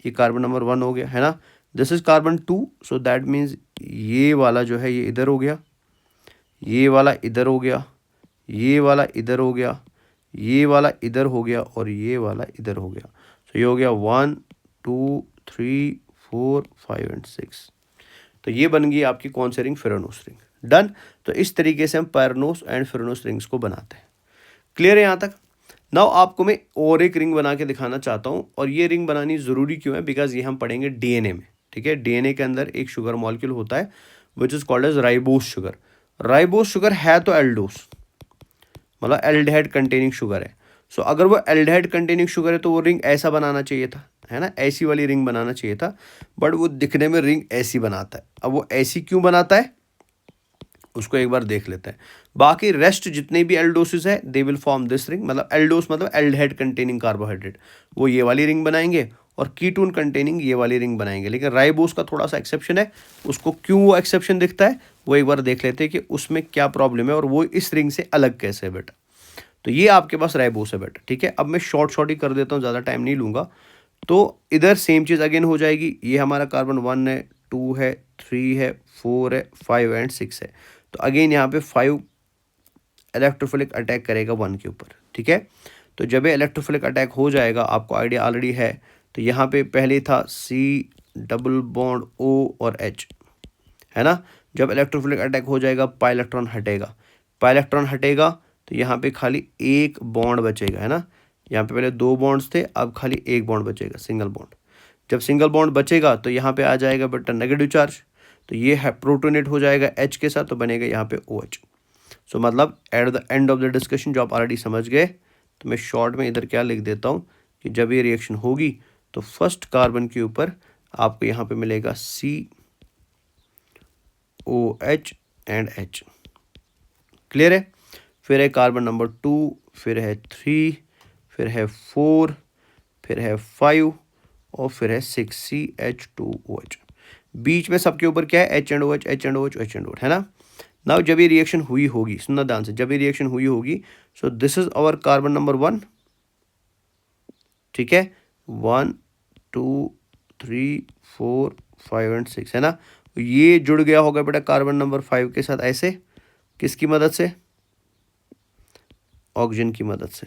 ये कार्बन नंबर 1 हो गया है ना। This is carbon 2, so that means ये वाला जो है ये इधर हो गया, ये वाला इधर हो गया, ये वाला इधर हो गया, ये वाला इधर हो गया और ये वाला इधर हो गया। सो ये हो गया 1 2 3 4 5 एंड 6। तो ये बन गई आपकी कौन सी रिंग, फेरोनोस रिंग। डन। तो इस तरीके से हम पैरानोस एंड फेरोनोस रिंग्स को बनाते हैं। क्लियर है यहाँ तक? नाउ आपको मैं और एक रिंग बना के दिखाना चाहता हूँ, और ये रिंग बनानी ज़रूरी क्यों है, बिकॉज ये हम पढ़ेंगे डीएनए में। ठीक है, डीएनए के अंदर एक शुगर मॉलिक्यूल होता है which is called as ribose sugar. Ribose sugar है तो एल्डोस, मतलब एल्डिहाइड कंटेनिंग शुगर है। सो अगर वो एल्डिहाइड कंटेनिंग शुगर है तो वो रिंग ऐसा बनाना चाहिए था, है ना, ऐसी वाली रिंग बनाना चाहिए था, बट वो दिखने में रिंग ऐसी बनाता है। अब वो ऐसी क्यों बनाता है उसको एक बार देख लेते हैं। बाकी रेस्ट जितने भी एल्डोसिस है they will form this ring, मतलब एल्डोस मतलब एल्डिहाइड कंटेनिंग कार्बोहाइड्रेट, वो ये वाली रिंग बनाएंगे, और कीटोन कंटेनिंग ये वाली रिंग बनाएंगे। लेकिन राइबोस का थोड़ा सा एक्सेप्शन है, उसको क्यों वो एक्सेप्शन दिखता है वो एक बार देख लेते हैं कि उसमें क्या प्रॉब्लम है और वो इस रिंग से अलग कैसे है बेटा। तो ये आपके पास राइबोस है बेटा। ठीक है, अब मैं शॉर्ट ही कर देता हूँ, ज़्यादा टाइम नहीं लूँगा। तो इधर सेम चीज़ अगेन हो जाएगी, ये हमारा कार्बन 1 है, 2 है, 3 है, 4 है, 5 एंड 6 है। तो अगेन यहाँ पे 5 इलेक्ट्रोफिलिक अटैक करेगा 1 के ऊपर। ठीक है, तो जब ये इलेक्ट्रोफिलिक अटैक हो जाएगा, आपको आइडिया ऑलरेडी है, तो यहाँ पे पहले था C डबल बॉन्ड O और H, है ना। जब इलेक्ट्रोफिलिक अटैक हो जाएगा पाई इलेक्ट्रॉन हटेगा, पाई इलेक्ट्रॉन हटेगा तो यहाँ पे खाली एक बॉन्ड बचेगा, है ना। यहाँ पे पहले 2 बॉन्ड्स थे, अब खाली एक बॉन्ड बचेगा, सिंगल बॉन्ड। जब सिंगल बॉन्ड बचेगा तो यहाँ पे आ जाएगा बेटा नेगेटिव चार्ज, तो ये है प्रोटोनेट हो जाएगा H के साथ, तो बनेगा यहाँ पे OH। सो मतलब at the end of the discussion जो आप ऑलरेडी समझ गए, तो मैं शॉर्ट में इधर क्या लिख देता हूँ कि जब ये रिएक्शन होगी तो फर्स्ट कार्बन के ऊपर आपको यहाँ पे मिलेगा COH एंड H। क्लियर है? फिर है कार्बन नंबर 2, फिर है 3, फिर है 4, फिर है 5 और फिर है 6 CH2OH। बीच में सबके ऊपर क्या है, H and OH, H and OH, H and OH, है ना। नाउ जब ये रिएक्शन हुई होगी, सुनना ध्यान से, जब ये रिएक्शन हुई होगी, so this is our carbon number 1। ठीक है, 1 2 3 4 5 एंड 6, है ना। ये जुड़ गया होगा बेटा कार्बन नंबर 5 के साथ, ऐसे, किसकी मदद से, ऑक्सीजन की मदद से।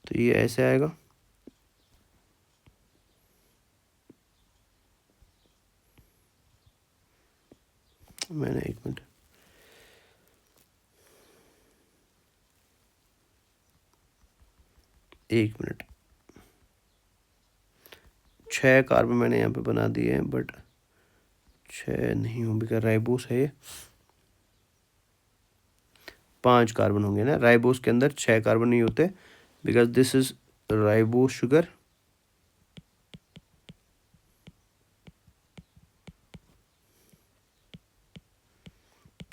तो ये ऐसे आएगा, मैंने एक मिनट, एक मिनट, 6 कार्बन मैंने यहाँ पे बना दिए हैं, बट 6 नहीं हो, बिकॉज राइबोस है ये, 5 कार्बन होंगे ना। राइबोस के अंदर 6 कार्बन नहीं होते, because this is ribose sugar.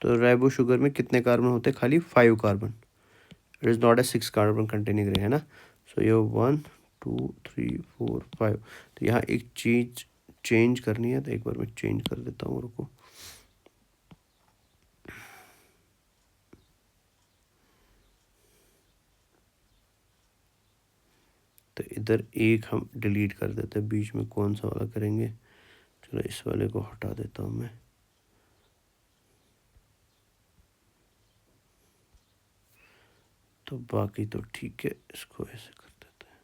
तो राइबो शुगर में कितने कार्बन होते हैं, खाली 5 carbon. It is not a 6 carbon containing ring, है ना। सो ये 1 2 3 4 5। तो यहाँ एक चीज चेंज करनी है, तो एक बार मैं चेंज कर देता हूँ, रुको। तो इधर एक हम डिलीट कर देते हैं, बीच में कौन सा वाला करेंगे, चलो इस वाले को हटा देता हूँ मैं। तो बाकी तो ठीक है, इसको ऐसे कर देते हैं।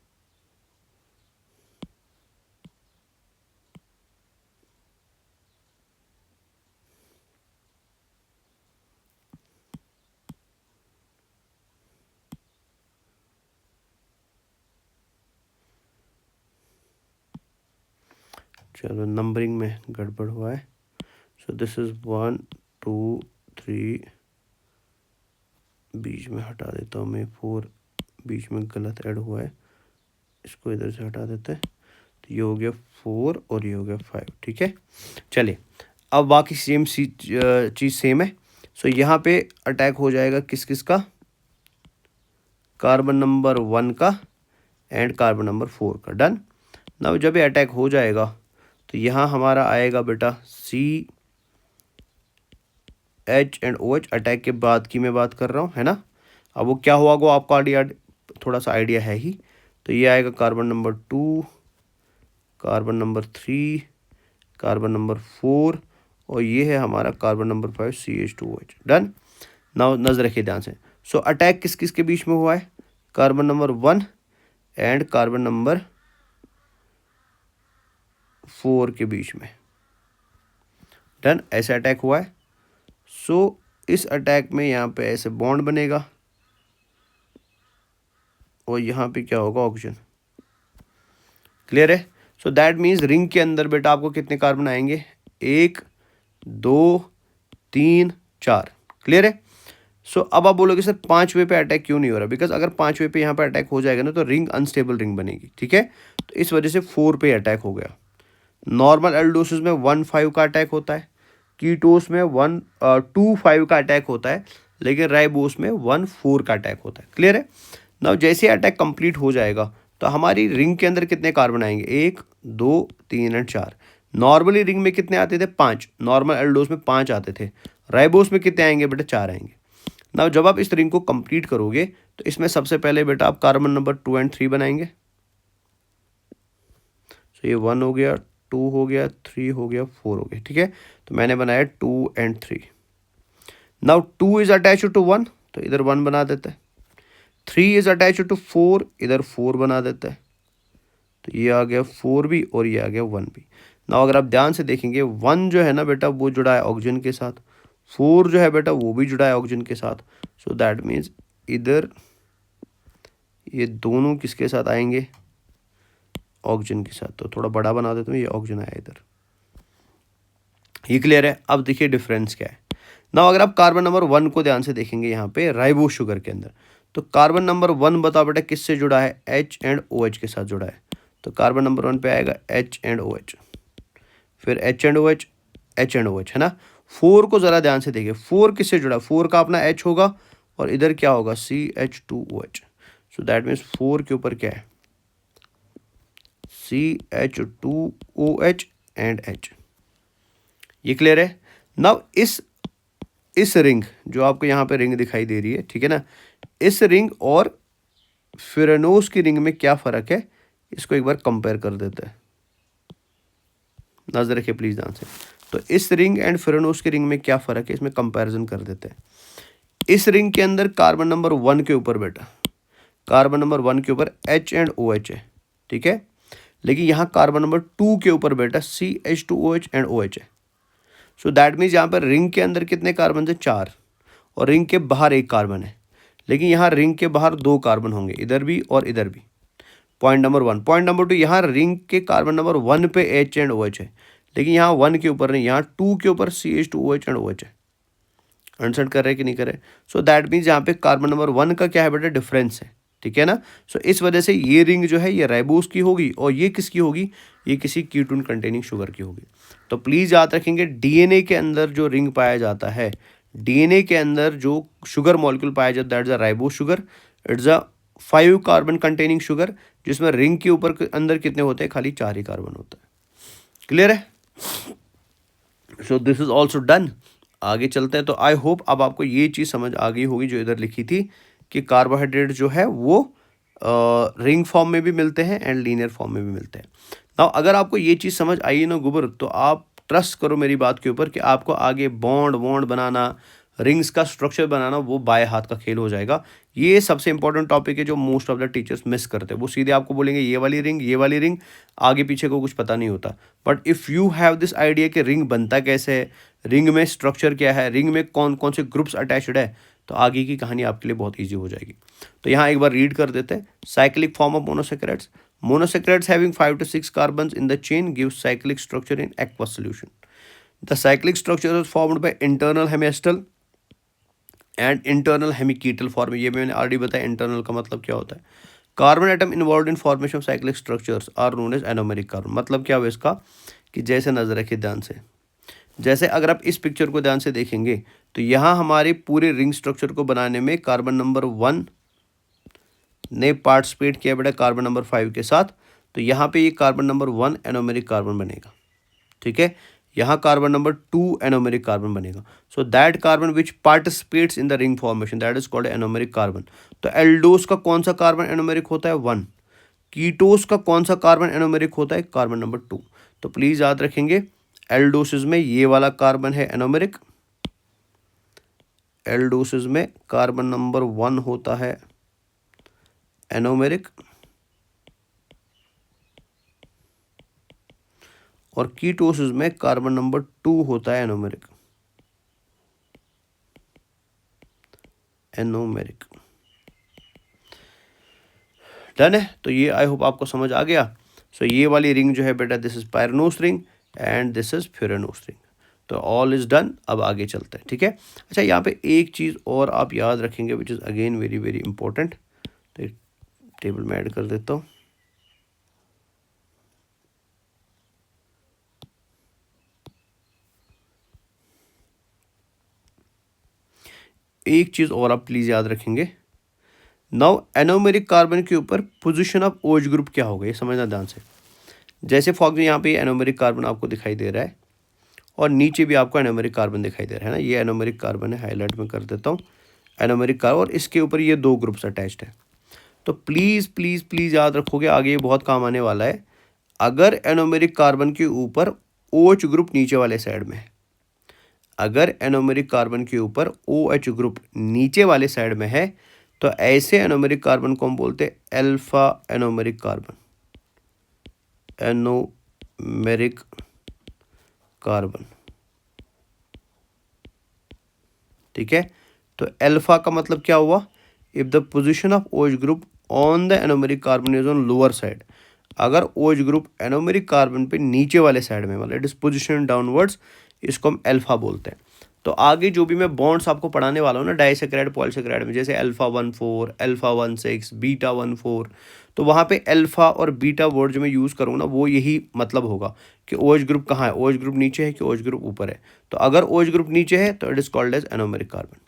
चलो नंबरिंग में गड़बड़ हुआ है। सो दिस इज 1 2 3, बीच में हटा देता हूँ मैं 4, बीच में गलत ऐड हुआ है, इसको इधर से हटा देते हैं। तो ये हो गया 4 और ये हो गया 5, ठीक है। चलिए अब बाकी सेम चीज़ सेम है। सो यहाँ पे अटैक हो जाएगा किस किस का, कार्बन नंबर 1 का एंड कार्बन नंबर 4 का। डन। नाउ जब ये अटैक हो जाएगा तो यहाँ हमारा आएगा बेटा CH एंड OH, अटैक के बाद की मैं बात कर रहा हूँ, है ना। अब वो क्या हुआ वो आपको आइडिया, थोड़ा सा आइडिया है ही। तो ये आएगा carbon number 2, carbon number 3, carbon number 4 और ये है हमारा carbon number 5 CH2OH। Done. Now नजर रखिए ध्यान से। सो अटैक किस किस के बीच में हुआ है, carbon number 1 and carbon number 4 के बीच में। डन, ऐसे अटैक हुआ है। सो इस अटैक में यहाँ पे ऐसे बॉन्ड बनेगा और यहाँ पे क्या होगा, ऑक्सीजन। क्लियर है। सो दैट मीन्स रिंग के अंदर बेटा आपको कितने कार्बन आएंगे, 1 2 3 4। क्लियर है। सो अब आप बोलोगे सर 5वें पे अटैक क्यों नहीं हो रहा, बिकॉज अगर 5वें पे यहाँ पे अटैक हो जाएगा ना तो रिंग अनस्टेबल रिंग बनेगी, ठीक है। तो इस वजह से 4 पे अटैक हो गया। नॉर्मल एल्डोसिस में 1-5 का अटैक होता है, कीटोस में 1-2-5 का अटैक होता है, लेकिन राइबोस में 1-4 का अटैक होता है। क्लियर है। नाउ जैसे अटैक कंप्लीट हो जाएगा तो हमारी रिंग के अंदर कितने कार्बन आएंगे, 1 2 3 एंड 4। नॉर्मली रिंग में कितने आते थे, 5। नॉर्मल एल्डोस में 5 आते थे। राइबोस में कितने आएंगे बेटा, 4 आएंगे। नाउ जब आप इस रिंग को कंप्लीट करोगे तो इसमें सबसे पहले बेटा आप कार्बन नंबर 2 एंड 3 बनाएंगे। सो ये 1 हो गया, 2 हो गया, 3 हो गया, 4 हो गया, ठीक है। तो मैंने बनाया 2 and 3। Now 2 is attach to 1 तो इधर 1 बना देता है। 3 इज अटैच टू 4, इधर 4 बना देता है। तो ये आ गया 4 भी और ये आ गया 1 भी। नाउ अगर आप ध्यान से देखेंगे 1 जो है ना बेटा वो जुड़ा है ऑक्सीजन के साथ, 4 जो है बेटा वो भी जुड़ा है ऑक्सीजन के साथ। सो दैट मीन्स इधर ये दोनों किसके साथ आएंगे, ऑक्सीजन के साथ। तो थोड़ा बड़ा बना देता हूँ, ये ऑक्सीजन आया इधर। ये क्लियर है। अब देखिए डिफरेंस क्या है। नाउ अगर आप कार्बन नंबर 1 को ध्यान से देखेंगे यहाँ पे राइबोस शुगर के अंदर, तो कार्बन नंबर 1 बताओ बेटा किससे जुड़ा है, H एंड OH के साथ जुड़ा है। तो कार्बन नंबर 1 पे आएगा H एंड OH, फिर H and OH, H and OH, है ना। 4 को ज़रा ध्यान से देखिए, 4 किससे जुड़ा, 4 का अपना H होगा और इधर क्या होगा, CH2OH। सो दैट मीन्स 4 के ऊपर क्या है, CH2OH एंड H। ये क्लियर है। नाउ इस रिंग जो आपको यहाँ पे रिंग दिखाई दे रही है, ठीक है ना, इस रिंग और फिरेनोस की रिंग में क्या फ़र्क है, इसको एक बार कंपेयर कर देते हैं। नजर रखिए प्लीज ध्यान से। तो इस रिंग एंड फिरेनोस की रिंग में क्या फ़र्क है, इसमें कंपैरिजन कर देते हैं। इस रिंग के अंदर कार्बन नंबर 1 के ऊपर बेटा, कार्बन नंबर 1 के ऊपर H एंड OH है, ठीक है। लेकिन यहाँ कार्बन नंबर 2 के ऊपर बेटा CH2OH एंड OH है। सो दैट मीन्स यहाँ पर रिंग के अंदर कितने कार्बन है, 4, और रिंग के बाहर 1 कार्बन है। लेकिन यहाँ रिंग के बाहर 2 कार्बन होंगे, इधर भी और इधर भी। Point number 1। पॉइंट नंबर 2, यहाँ रिंग के कार्बन नंबर 1 पे H एंड OH है, लेकिन यहाँ 1 के ऊपर नहीं, यहाँ 2 के ऊपर CH2OH एंड OH है। अंडरस्टैंड कर रहे हैं कि नहीं कर रहे। सो दैट मीन्स यहाँ पे कार्बन नंबर 1 का क्या है बेटा, डिफरेंस है, ठीक है ना। सो इस वजह से ये रिंग जो है ये राइबोस की होगी और ये किसकी होगी, ये किसी कीटोन कंटेनिंग शुगर की होगी। तो प्लीज़ याद रखेंगे DNA के अंदर जो रिंग पाया जाता है, DNA के अंदर जो शुगर मॉलिक्यूल पाया जाता है, that is a ribose sugar. It's a 5 carbon containing sugar, जिसमें रिंग के ऊपर अंदर कितने होते हैं, खाली 4 ही कार्बन होता है। क्लियर है। So this is also done. आगे चलते हैं। तो आई होप अब आपको ये चीज़ समझ आ गई होगी जो इधर लिखी थी कि कार्बोहाइड्रेट जो है वो रिंग फॉर्म में भी मिलते हैं एंड लीनियर फॉर्म में भी मिलते हैं। नाउ अगर आपको ये चीज़ समझ आई ना गुबर, तो आप ट्रस्ट करो मेरी बात के ऊपर कि आपको आगे बॉन्ड बनाना, रिंग्स का स्ट्रक्चर बनाना, वो बाएं हाथ का खेल हो जाएगा। ये सबसे इंपॉर्टेंट टॉपिक है जो most of the teachers miss करते हैं। वो सीधे आपको बोलेंगे ये वाली रिंग, आगे पीछे को कुछ पता नहीं होता। But if you have this idea कि रिंग बनता कैसे है, रिंग में स्ट्रक्चर क्या है, रिंग में कौन कौन से ग्रुप्स अटैच्ड है, तो आगे की कहानी आपके लिए बहुत ईजी हो जाएगी। तो यहाँ एक बार रीड कर देते हैं। Cyclic form of monosaccharides. Monosaccharides having 5 to 6 carbons in the chain gives cyclic structure in aqueous solution. The cyclic structure is formed by internal hemiacetal and internal hemiketal form. ये मैंने ऑलरेडी बताया internal का मतलब क्या होता है। Carbon atom involve in formation of cyclic structures are known as anomeric carbon. मतलब क्या हुआ इसका कि जैसे नजर रखिए ध्यान से, जैसे अगर आप इस पिक्चर को ध्यान से देखेंगे तो यहाँ हमारे पूरे रिंग स्ट्रक्चर को बनाने में कार्बन नंबर 1 ने पार्टिसिपेट किया बेटा कार्बन नंबर 5 के साथ, तो यहाँ पे ये कार्बन नंबर 1 एनोमेरिक कार्बन बनेगा, ठीक है। यहाँ कार्बन नंबर 2 एनोमेरिक कार्बन बनेगा। So that carbon which participates in the ring formation that is called anomeric carbon. तो एल्डोस का कौन सा कार्बन एनोमेरिक होता है 1, कीटोस का कौन सा कार्बन एनोमेरिक होता है कार्बन नंबर 2। तो प्लीज याद रखेंगे एल्डोसिस में ये वाला कार्बन है एनोमेरिक, एल्डोसिस में कार्बन नंबर 1 होता है एनोमेरिक और कीटोसिस में कार्बन नंबर 2 होता है एनोमेरिक, एनोमेरिक। डन है। तो ये आई होप आपको समझ आ गया। सो ये वाली रिंग जो है बेटा this is pyranose ring and this is furanose ring. तो ऑल इज डन। अब आगे चलते हैं, ठीक है। अच्छा यहाँ पे एक चीज़ और आप याद रखेंगे which is again very very important. तो एक टेबल में ऐड कर देता हूँ। एक चीज़ और आप प्लीज़ याद रखेंगे, नाउ एनोमेरिक कार्बन के ऊपर पोजीशन ऑफ ओएच ग्रुप क्या होगा ये समझना ध्यान से। जैसे फॉर एग्जाम्पल यहाँ पे एनोमेरिक कार्बन आपको दिखाई दे रहा है और नीचे भी आपको एनोमेरिक कार्बन दिखाई दे रहा है ना, ये एनोमेरिक कार्बन है, हाईलाइट में कर देता हूँ एनोमेरिक कार्बन, और इसके ऊपर ये 2 ग्रुप्स अटैच्ड है। तो प्लीज़ प्लीज़ प्लीज़ याद रखोगे आगे ये बहुत काम आने वाला है। अगर एनोमेरिक कार्बन के ऊपर OH ग्रुप नीचे वाले साइड में है, अगर एनोमेरिक कार्बन के ऊपर OH ग्रुप नीचे वाले साइड में है तो ऐसे एनोमेरिक कार्बन को हम बोलते हैं alpha anomeric carbon, anomeric carbon, ठीक है। तो अल्फा का मतलब क्या हुआ, if the position of OH group on the anomeric carbon is on lower side, अगर OH ग्रुप एनोमेरिक कार्बन पे नीचे वाले साइड में मतलब इट इज पोजीशन डाउनवर्ड्स, इसको हम अल्फा बोलते हैं। तो आगे जो भी मैं बॉन्ड्स आपको पढ़ाने वाला हूँ ना डाइसैकेराइड पॉलीसैकेराइड में, जैसे अल्फा 14, अल्फा 16, बीटा 14, तो वहाँ पे अल्फा और बीटा वर्ड जो मैं यूज़ करूँ ना वो यही मतलब होगा कि OH ग्रुप कहाँ है, OH ग्रुप नीचे है कि OH ग्रुप ऊपर है। तो अगर OH ग्रुप नीचे है तो it is called as anomeric carbon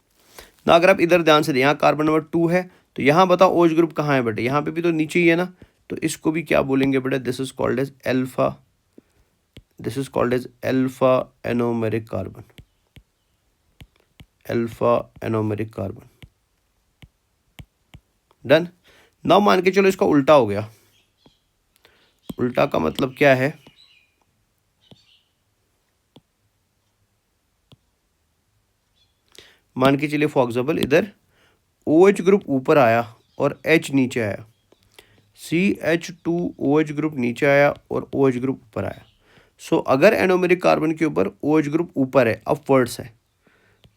ना। अगर आप इधर ध्यान से दें यहाँ कार्बन नंबर 2 है तो यहाँ बताओ OH ग्रुप कहाँ है बेटे, यहाँ पे भी तो नीचे ही है ना, तो इसको भी क्या बोलेंगे बेटा, this is called as alpha, this is called as alpha anomeric carbon, alpha anomeric carbon. Done. Now मान के चलो इसका उल्टा हो गया, उल्टा का मतलब क्या है, मान के चलिए फॉर एग्जाम्पल इधर OH ग्रुप ऊपर आया और H नीचे आया, CH2OH ग्रुप नीचे आया और OH ग्रुप ऊपर आया। सो अगर एनोमेरिक कार्बन के ऊपर OH ग्रुप ऊपर है, अपवर्ड्स है,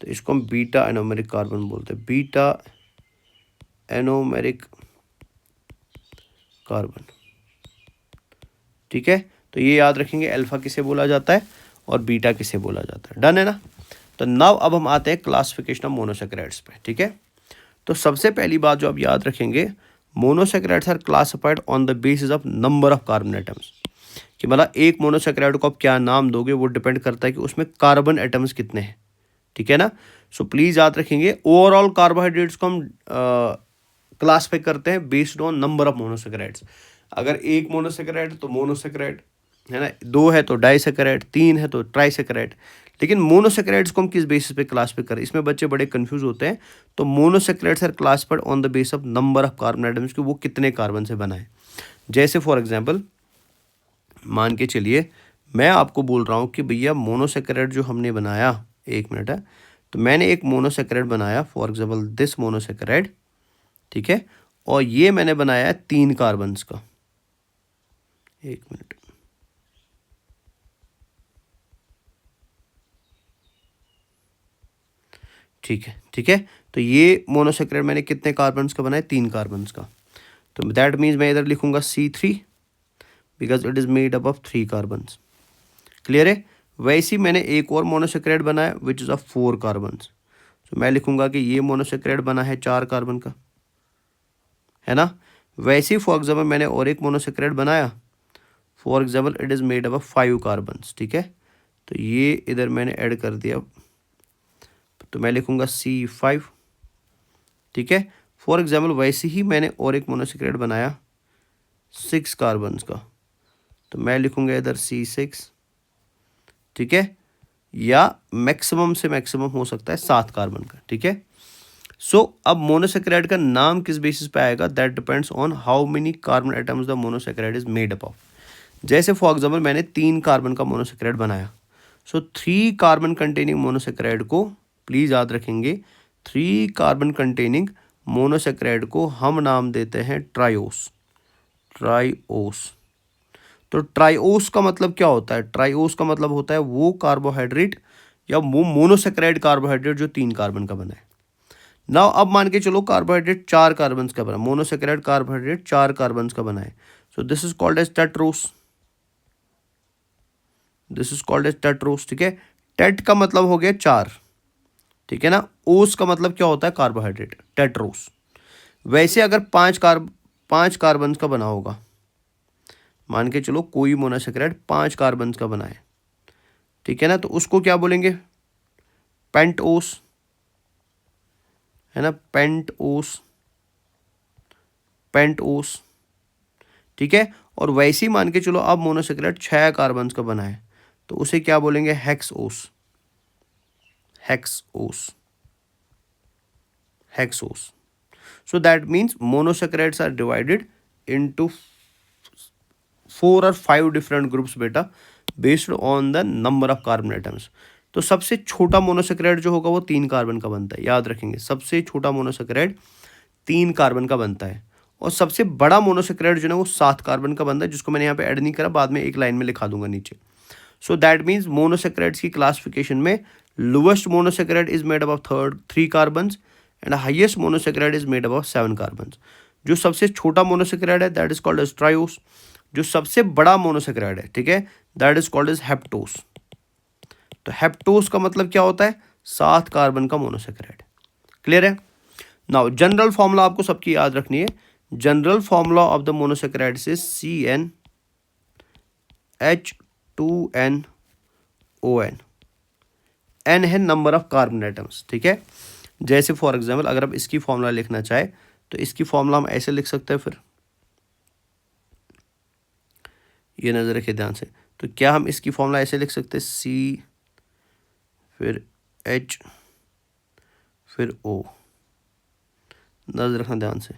तो इसको हम बीटा एनोमेरिक कार्बन बोलते हैं, बीटा एनोमेरिक कार्बन, ठीक है। तो ये याद रखेंगे अल्फा किसे बोला जाता है और बीटा किसे बोला जाता है। डन है ना। तो नाउ अब हम आते हैं क्लासिफिकेशन ऑफ मोनोसैकेराइड्स पे, ठीक है। तो सबसे पहली बात जो आप याद रखेंगे, monosaccharides are classified on the basis of number of carbon atoms, कि मतलब एक मोनोसैकेराइड को आप क्या नाम दोगे वो डिपेंड करता है कि उसमें कार्बन एटम्स कितने हैं, ठीक है ना। सो प्लीज़ याद रखेंगे ओवरऑल कार्बोहाइड्रेट्स को हम क्लासिफाई करते हैं based on number of monosaccharides. अगर एक मोनोसैकेराइड तो मोनोसैकेराइड है ना, 2 है तो डाइसैकेराइड, 3 है तो ट्राइसैकेराइड। लेकिन मोनोसैकेराइड्स को हम किस बेसिस पे क्लासिफाई करें, इसमें बच्चे बड़े कंफ्यूज होते हैं। तो monosaccharides are classified on the base of number of carbon atoms, कि वो कितने कार्बन से बना है। जैसे फॉर एग्जांपल मान के चलिए मैं आपको बोल रहा हूँ कि भैया मोनोसैकेराइड जो हमने बनाया, 1 मिनट है, तो मैंने एक मोनोसैकेराइड बनाया फॉर एग्जांपल दिस मोनोसैकेराइड, ठीक है, और ये मैंने बनाया 3 कार्बन्स का, 1 मिनट, ठीक है, ठीक है। तो ये मोनोसैकेराइड मैंने कितने कार्बन्स का बनाया, 3 कार्बन्स का। तो दैट मीन्स मैं इधर लिखूंगा C3 because it is made up of 3 carbons. Clear है। वैसे ही मैंने एक और मोनोसैकेराइड बनाया विच इज़ ऑफ 4 कार्बन्स, तो मैं लिखूंगा कि ये मोनोसैकेराइड बना है 4 कार्बन का, है ना। वैसे ही फॉर एग्जाम्पल मैंने और एक मोनोसेक्राइड बनाया, for example it is made up of 5 carbons, ठीक है। तो ये इधर मैंने ऐड कर दिया, तो मैं लिखूँगा C5, ठीक है। फॉर एग्जाम्पल वैसे ही मैंने और एक मोनोसेक्राइड बनाया 6 कार्बन्स का, तो मैं लिखूँगा इधर C6, ठीक है। या मैक्सिमम से मैक्सिमम हो सकता है 7 कार्बन का, ठीक है। सो अब मोनोसेक्राइड का नाम किस बेसिस पे आएगा, that depends on how many carbon atoms the monosaccharide is made up of. जैसे फॉर एग्जाम्पल मैंने 3 कार्बन का मोनोसेक्राइड बनाया, सो 3 कार्बन कंटेनिंग मोनोसेक्राइड को, प्लीज याद रखेंगे, 3 कार्बन कंटेनिंग मोनोसेक्राइड को हम नाम देते हैं ट्राइओस। ट्राइओस, तो ट्राइओस का मतलब क्या होता है, ट्राइओस का मतलब होता है वो कार्बोहाइड्रेट या वो मोनोसेक्राइड कार्बोहाइड्रेट जो 3 कार्बन का बना है। नाउ अब मान के चलो कार्बोहाइड्रेट 4 कार्बन का बना, मोनोसेक्राइड कार्बोहाइड्रेट 4 कार्बन का बना है, so this is called as tetrose. This is called as tetrose, ठीक है। टेट का मतलब हो गया 4, ठीक है ना। ओस का मतलब क्या होता है, कार्बोहाइड्रेट, टेट्रोस। वैसे अगर 5 कार्बन का बना होगा, मान के चलो कोई मोनोसेक्राइड 5 कार्बन का बना है, ठीक है ना, तो उसको क्या बोलेंगे, पेंटओस, है ना, पेंटओस, पेंटओस, ठीक है। और वैसे ही मान के चलो अब मोनोसेक्राइड 6 कार्बन का बना है, तो उसे क्या बोलेंगे, hexose, hexose, hexose. So that means monosaccharides are divided into 4 और 5 डिफरेंट ग्रुप्स बेटा, based on the number of carbon atoms. तो सबसे छोटा मोनोसेक्राइड जो होगा वो 3 कार्बन का बनता है, याद रखेंगे, सबसे छोटा मोनोसेक्राइड 3 कार्बन का बनता है। और सबसे बड़ा मोनोसेक्राइड जो है वो 7 कार्बन का बनता है, जिसको मैंने यहाँ पे ऐड नहीं करा, बाद में एक लाइन में लिखा दूंगा नीचे। सो दैट मीन्स मोनोसेक्राइड्स की क्लासिफिकेशन में lowest monosaccharide is made up of 3 carbons and highest monosaccharide is made up of 7 carbons. जो सबसे छोटा मोनोसेक्राइड है दैट इज कॉल्ड एज ट्राइओस, जो सबसे बड़ा मोनोसेक्राइड है, ठीक है, दैट इज कॉल्ड एज हेप्टोस। तो हेप्टोस का मतलब क्या होता है, 7 कार्बन का मोनोसेक्राइड। क्लियर है। नाउ जनरल फॉर्मूला आपको सबकी याद रखनी है। General formula of the monosaccharide is CnH2nOn। N है नंबर ऑफ कार्बन एटम्स, ठीक है। जैसे फॉर एग्जाम्पल अगर आप इसकी फॉर्मूला लिखना चाहे तो इसकी फॉर्मूला हम ऐसे लिख सकते हैं, फिर ये नजर रखिए ध्यान से। तो क्या हम इसकी फॉर्मूला ऐसे लिख सकते हैं, C फिर H फिर O, नजर रखना ध्यान से।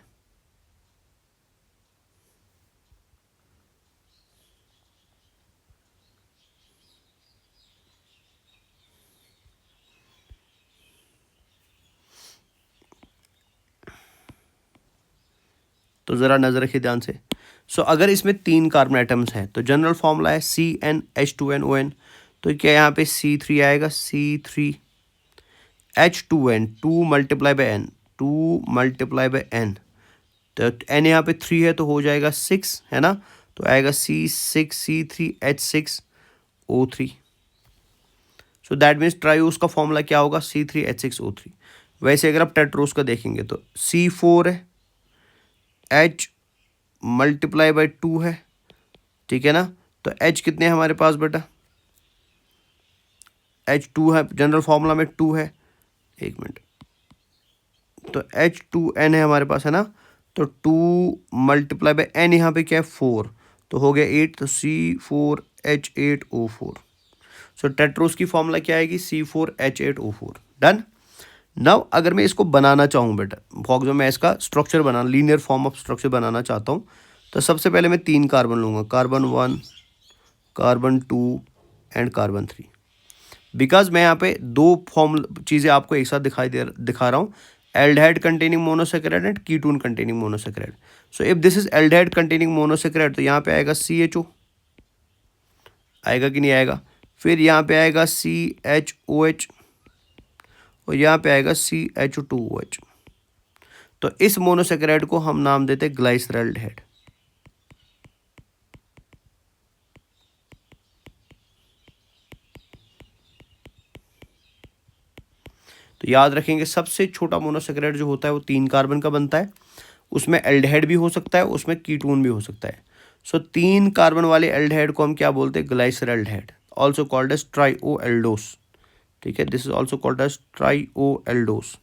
तो ज़रा नज़र रखिए ध्यान से। सो अगर इसमें 3 कार्बन एटम्स हैं तो जनरल फॉर्मूला है CnH2nOn। तो क्या यहाँ पे C3 आएगा, C3H2n, 2 multiply by n, 2 multiply by n, तो n यहाँ पे 3 है तो हो जाएगा 6, है ना। तो आएगा C6C3H6O3। सो दैट मीन्स ट्राइओस का फॉर्मूला क्या होगा, C3H6O3। वैसे अगर आप टेट्रोस का देखेंगे तो C4 है, H मल्टीप्लाई बाई 2 है, ठीक है ना। तो H कितने हैं हमारे पास बेटा, H2 है, जनरल फॉर्मूला में 2 है, एक मिनट, तो H2n है हमारे पास, है ना। तो 2 मल्टीप्लाई बाई n यहाँ पे क्या है 4, तो हो गया 8, तो C4H8O4। सो टेट्रोस की फॉर्मूला क्या आएगी, C4H8O4। डन। नाउ अगर मैं इसको बनाना चाहूँ बेटा, फॉर एग्जाम्पल मैं इसका स्ट्रक्चर बनाना, लीनियर फॉर्म ऑफ स्ट्रक्चर बनाना चाहता हूँ, तो सबसे पहले मैं 3 कार्बन लूँगा, carbon 1, carbon 2 and carbon 3। Because मैं यहाँ पे 2 फॉर्म चीज़ें आपको एक साथ दिखा रहा हूँ, aldehyde containing monosaccharide and ketone containing monosaccharide. So if this is aldehyde containing monosaccharide तो यहाँ पे आएगा CHO, आएगा कि नहीं आएगा। फिर यहाँ पे आएगा CHOH और यहाँ पे आएगा CH2OH। तो इस मोनोसेक्राइड को हम नाम देते हैं ग्लाइसरॉल्डिहाइड। तो याद रखेंगे सबसे छोटा मोनोसेक्राइड जो होता है वो 3 कार्बन का बनता है, उसमें एल्डिहाइड भी हो सकता है, उसमें कीटोन भी हो सकता है। सो 3 कार्बन वाले एल्डिहाइड को हम क्या बोलते हैं? Glyceraldehyde, also called as trioaldose. ठीक है, this is also called as trioaldose,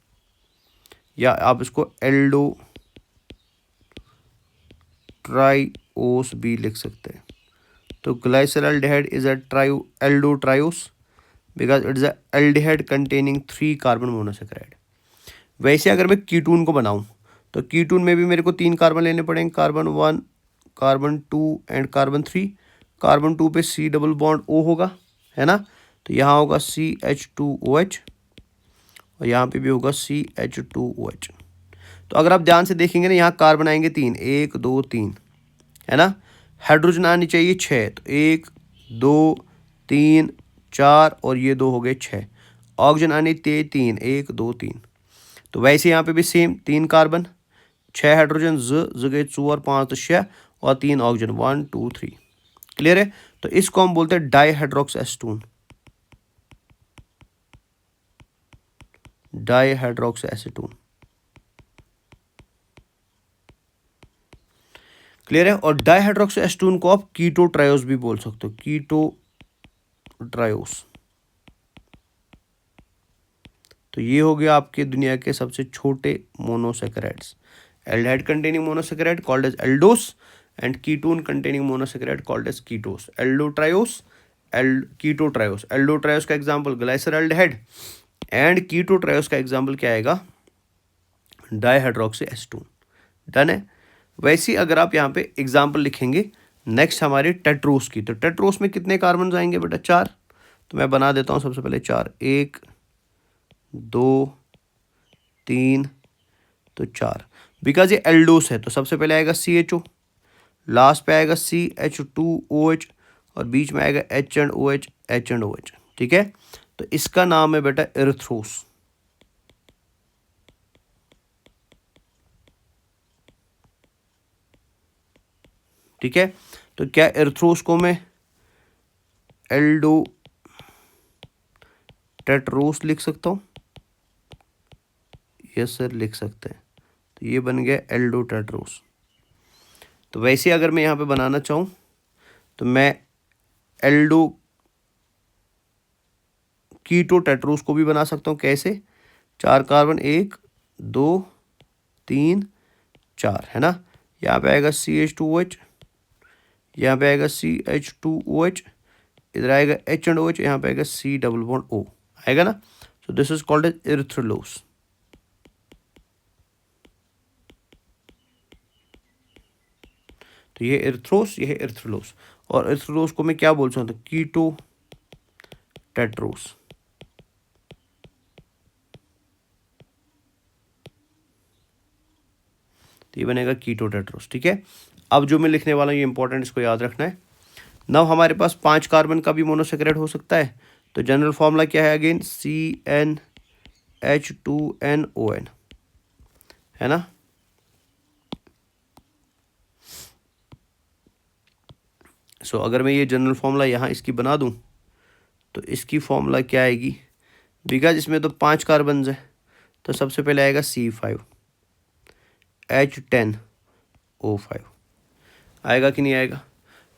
या आप इसको एल्डो ट्राइओस भी लिख सकते हैं। तो glyceraldehyde is a aldo triose because it is a aldehyde containing 3 carbon monosaccharide. वैसे अगर मैं कीटोन को बनाऊं तो कीटोन में भी मेरे को 3 कार्बन लेने पड़ेंगे, carbon 1, carbon 2 and carbon 3। Carbon 2 पे C डबल बॉन्ड O होगा, है ना, तो यहाँ होगा CH2OH और यहाँ पे भी होगा CH2OH। तो अगर आप ध्यान से देखेंगे ना, यहाँ कार्बन आएंगे 3, 1 2 3, है ना। हाइड्रोजन आनी चाहिए 6, तो 1 2 3 4 और ये 2 हो गए 6। ऑक्सीजन आनी 3, 1 2 3। तो वैसे यहाँ पे भी सेम 3 कार्बन, 6 हाइड्रोजन, ज गए 4 5 तो 6 और 3 ऑक्सीजन 1 2 3। क्लियर है? तो इसको हम बोलते हैं डाईहाइड्रोक्स एसीटोन, डाईहाइड्रोक्स एसीटोन। क्लियर है? और डाईहाइड्रोक्स एसीटोन को आप कीटो ट्रायोस भी बोल सकते हो, कीटो ट्रायोस। तो ये हो गया आपके दुनिया के सबसे छोटे monosaccharides. Aldehyde containing monosaccharide called as aldose and ketone containing monosaccharide called as ketose. Aldo triose, keto triose. Aldo triose का example glyceraldehyde and keto triose का एग्जांपल क्या आएगा? Dihydroxy acetone. डन है? वैसे ही अगर आप यहाँ पे एग्जांपल लिखेंगे नेक्स्ट हमारे टेट्रोस की, तो टेट्रोस में कितने कार्बन आएंगे बेटा? 4। तो मैं बना देता हूँ सबसे पहले 4, 1 2 3 तो 4। बिकॉज ये एल्डोस है तो सबसे पहले आएगा CHO, लास्ट पे आएगा CH2OH और बीच में आएगा H and OH, H and OH। ठीक है, तो इसका नाम है बेटा एरिथ्रोस। ठीक है, तो क्या एरिथ्रोस को मैं एल्डो टेट्रोस लिख सकता हूँ? यस सर, लिख सकते हैं। तो ये बन गया एल्डो टेट्रोस। तो वैसे अगर मैं यहाँ पे बनाना चाहूँ तो मैं एल्डो कीटो टेट्रोस को भी बना सकता हूँ। कैसे? 4 कार्बन, 1 2 3 4, है ना। यहाँ पे आएगा CH2OH, यहाँ पे आएगा CH2OH, इधर आएगा H एंड OH, यहाँ पे आएगा C डबल बॉन्ड O आएगा ना। So this is called as erythrulose. तो ये एरिथ्रोस, ये है एरिथ्रोलोस। और एरिथ्रोलोस को मैं क्या बोल सकता हूँ? कीटो टेट्रोस। तो ये बनेगा कीटो टेट्रोस। ठीक है, अब जो मैं लिखने वाला हूँ ये इंपॉर्टेंट, इसको याद रखना है। नव हमारे पास 5 कार्बन का भी मोनोसेकेराइड हो सकता है। तो जनरल फॉर्मूला क्या है? अगेन CnH2nOn, है ना। सो अगर मैं ये जनरल फॉर्मूला यहाँ इसकी बना दूँ तो इसकी फॉर्मूला क्या आएगी? बिकॉज इसमें तो 5 कार्बन है तो सबसे पहले आएगा C5H10O5 आएगा कि नहीं आएगा?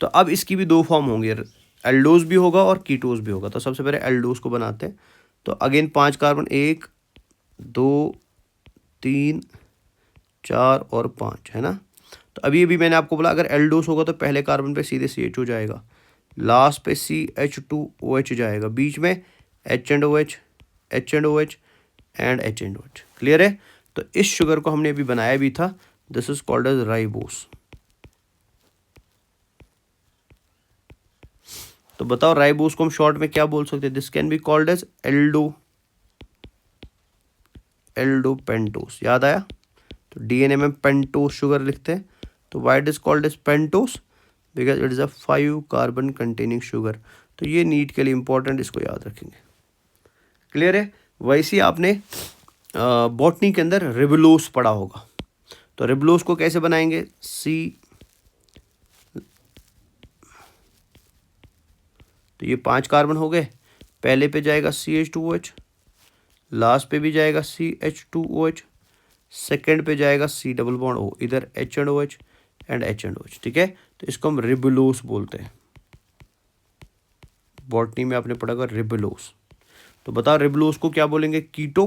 तो अब इसकी भी 2 फॉर्म होंगे, एल्डोस भी होगा और कीटोस भी होगा। तो सबसे पहले एल्डोस को बनाते हैं। तो अगेन 5 कार्बन, 1 2 3 4 और 5, है ना। तो अभी अभी मैंने आपको बोला अगर एल्डोस होगा तो पहले कार्बन पे सीधे CH हो जाएगा, लास्ट पे CH2OH जाएगा, बीच में H and OH, H and OH and H and OH। Clear है? तो इस शुगर को हमने अभी बनाया भी था, this is called as ribose. तो बताओ राइबोस को हम शॉर्ट में क्या बोल सकते हैं? This can be called as aldo pentose. याद आया? तो DNA में पेंटोस शुगर लिखते हैं। तो why it is called as pentose? Because it is a 5 carbon containing sugar. तो ये नीट के लिए इंपॉर्टेंट, इसको याद रखेंगे। क्लियर है? वैसे ही आपने बॉटनी के अंदर रिबुलोस पढ़ा होगा। तो रिबुलोस को कैसे बनाएंगे? तो ये 5 कार्बन हो गए, पहले पे जाएगा CH2OH, लास्ट पे भी जाएगा CH2OH, सेकंड पे जाएगा सी डबल बॉन्ड ओ, इधर H and O H and H and O H, ठीक है। तो इसको हम रिबुलोस बोलते हैं। बॉटनी में आपने पढ़ा होगा रिबुलोस। तो बताओ रिबुलोस को क्या बोलेंगे? कीटो,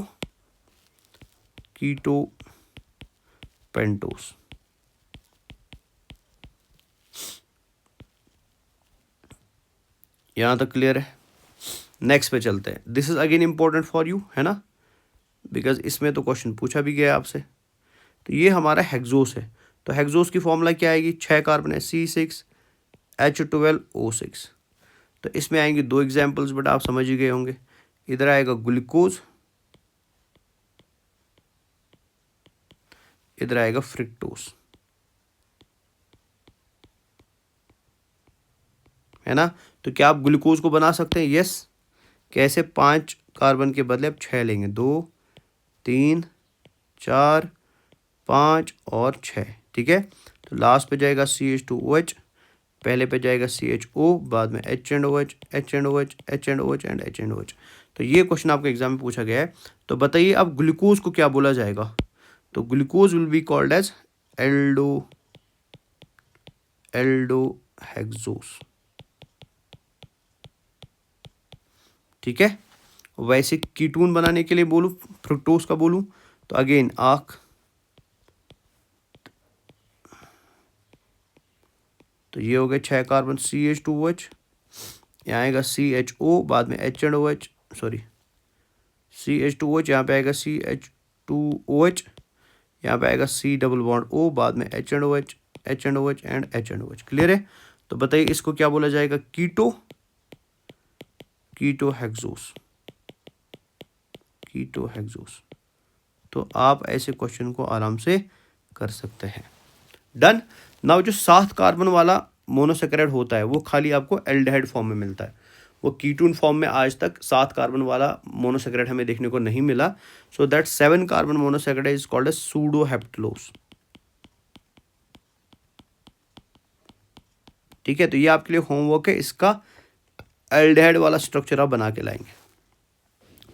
कीटो पेंटोस। यहां तक क्लियर है? नेक्स्ट पे चलते हैं। This is again important for you, है ना, बिकॉज इसमें तो क्वेश्चन पूछा भी गया आपसे। तो ये हमारा हेक्सोस है। तो हेक्सोस की फॉर्मूला क्या आएगी? 6 कार्बन है, C6H12O6। तो इसमें आएंगे 2 एग्जाम्पल्स, बट आप समझ ही गए होंगे। इधर आएगा ग्लूकोज, इधर आएगा फ्रिक्टोस, है ना। तो क्या आप ग्लूकोज को बना सकते हैं? यस। कैसे? 5 कार्बन के बदले अब 6 लेंगे, 2 3 4 5 और 6, ठीक है। तो लास्ट पे जाएगा CH2OH, पहले पे जाएगा CHO, बाद में H and OH, H and OH, H and OH and H and OH। तो ये क्वेश्चन आपके एग्जाम में पूछा गया है। तो बताइए अब ग्लूकोज को क्या बोला जाएगा? तो glucose will be called as aldohexose, ठीक है। वैसे कीटोन बनाने के लिए बोलूं, फ्रुक्टोज का बोलूं, तो अगेन आख, तो ये हो गए 6 कार्बन CH2OH, यहाँ आएगा CHO, बाद में H and OH, sorry CH2OH, यहाँ पे आएगा CH2OH, यहाँ पे आएगा C डबल बॉन्ड O, बाद में H and OH, H and OH and H and OH। Clear है? तो बताइए इसको क्या बोला जाएगा? कीटोहेक्सोस, कीटोहेक्सोस। तो आप ऐसे क्वेश्चन को आराम से कर सकते हैं। डन। नाउ जो 7 कार्बन वाला मोनोसेकेराइड होता है वो खाली आपको एल्डिहाइड फॉर्म में मिलता है। वो कीटोन फॉर्म में आज तक 7 कार्बन वाला मोनोसेकेराइड हमें देखने को नहीं मिला। So that 7 carbon monosaccharide is called as sedoheptulose, ठीक है। तो ये आपके लिए होमवर्क है, इसका एल्डिहाइड वाला स्ट्रक्चर आप बना के लाएंगे।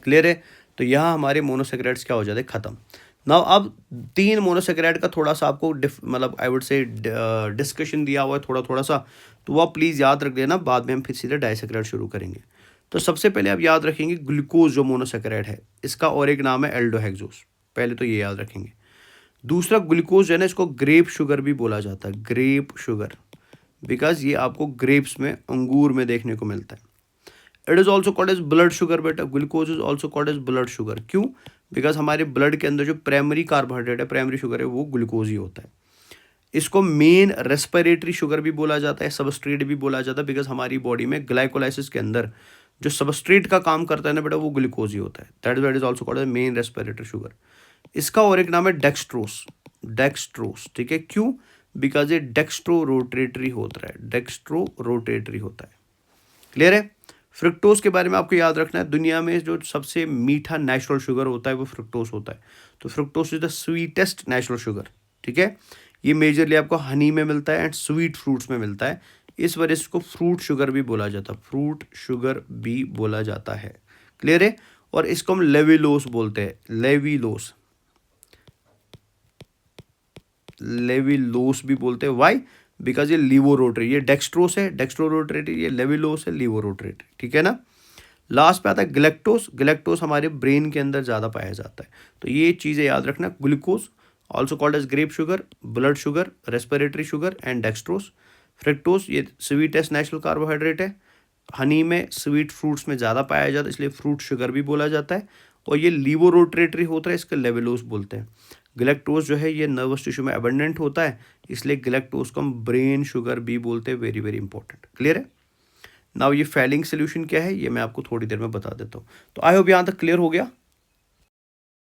क्लियर है? तो यहाँ हमारे मोनोसेकेराइड्स क्या हो जाते हैं? खत्म। नाउ अब 3 मोनोसेकेराइड का थोड़ा सा आपको मतलब आई वुड से डिस्कशन दिया हुआ है थोड़ा थोड़ा सा, तो वो आप प्लीज़ याद रख देना। बाद में हम फिर सीधे डाइसेकेराइड शुरू करेंगे। तो सबसे पहले आप याद रखेंगे ग्लूकोज जो मोनोसेकेराइड है, इसका और एक नाम है एल्डोहेक्सोस। पहले तो ये याद रखेंगे। दूसरा ग्लूकोज है ना, इसको ग्रेप शुगर भी बोला जाता है, ग्रेप शुगर, बिकॉज ये आपको ग्रेप्स में, अंगूर में देखने को मिलता है। It is also called as blood sugar. बेटा glucose is also called as blood sugar. क्यों? बिकॉज हमारे ब्लड के अंदर जो प्राइमरी कार्बोहाइड्रेट है, प्राइमरी शुगर है, वो ग्लूकोज ही होता है। इसको मेन रेस्पिरेटरी शुगर भी बोला जाता है, सबस्ट्रेट भी बोला जाता है, बिकॉज हमारी बॉडी में ग्लाइकोलाइसिस के अंदर जो सबस्ट्रेट का काम करता है ना बेटा, वो ग्लूकोज ही होता है। That is also called as main respiratory sugar. इसका और एक नाम है डेक्सट्रोस, डेक्सट्रोस, ठीक है। क्यों? बिकॉज ये डेक्स्ट्रो रोटेटरी होता है, डेक्स्ट्रो रोटेटरी होता है। क्लियर है? फ्रुक्टोज के बारे में आपको याद रखना है, दुनिया में जो सबसे मीठा नेचुरल शुगर होता है वो फ्रुक्टोज होता है। तो fructose is the sweetest natural sugar, ठीक है। ये मेजरली आपको हनी में मिलता है एंड स्वीट फ्रूट्स में मिलता है। इस वजह से इसको फ्रूट शुगर भी बोला जाता है, फ्रूट शुगर भी बोला जाता है। क्लियर है? और इसको हम लेविलोस बोलते हैं, लेविलोस, लेविलोस भी बोलते हैं। वाई? बिकॉज ये लीवोरोटरी, ये डेक्स्ट्रोस है, डेक्स्ट्रो रोटरेटरी, ये लेविलोस है, लीवोरोटरेटरी, ठीक है ना। लास्ट पे आता है ग्लैक्टोस। ग्लैक्टोस हमारे ब्रेन के अंदर ज़्यादा पाया जाता है। तो ये चीज़ें याद रखना, glucose also called as grape sugar, blood sugar, respiratory sugar and dextrose. Fructose ये स्वीटेस्ट नेचुरल कार्बोहाइड्रेट है, हनी में, स्वीट फ्रूट्स में ज़्यादा पाया जाता है, इसलिए फ्रूट शुगर भी बोला जाता है। और ये लीवोरोटरेटरी होता है, इसके लेविलोस बोलते हैं। ग्लैक्टोज जो है ये नर्वस टिश्यू में अबंडेंट होता है, इसलिए ग्लैक्टोज को हम ब्रेन शुगर भी बोलते हैं। Very very important. क्लियर है? नाउ ये फैलिंग सोल्यूशन क्या है ये मैं आपको थोड़ी देर में बता देता हूँ। तो आई होप यहाँ तक क्लियर हो गया।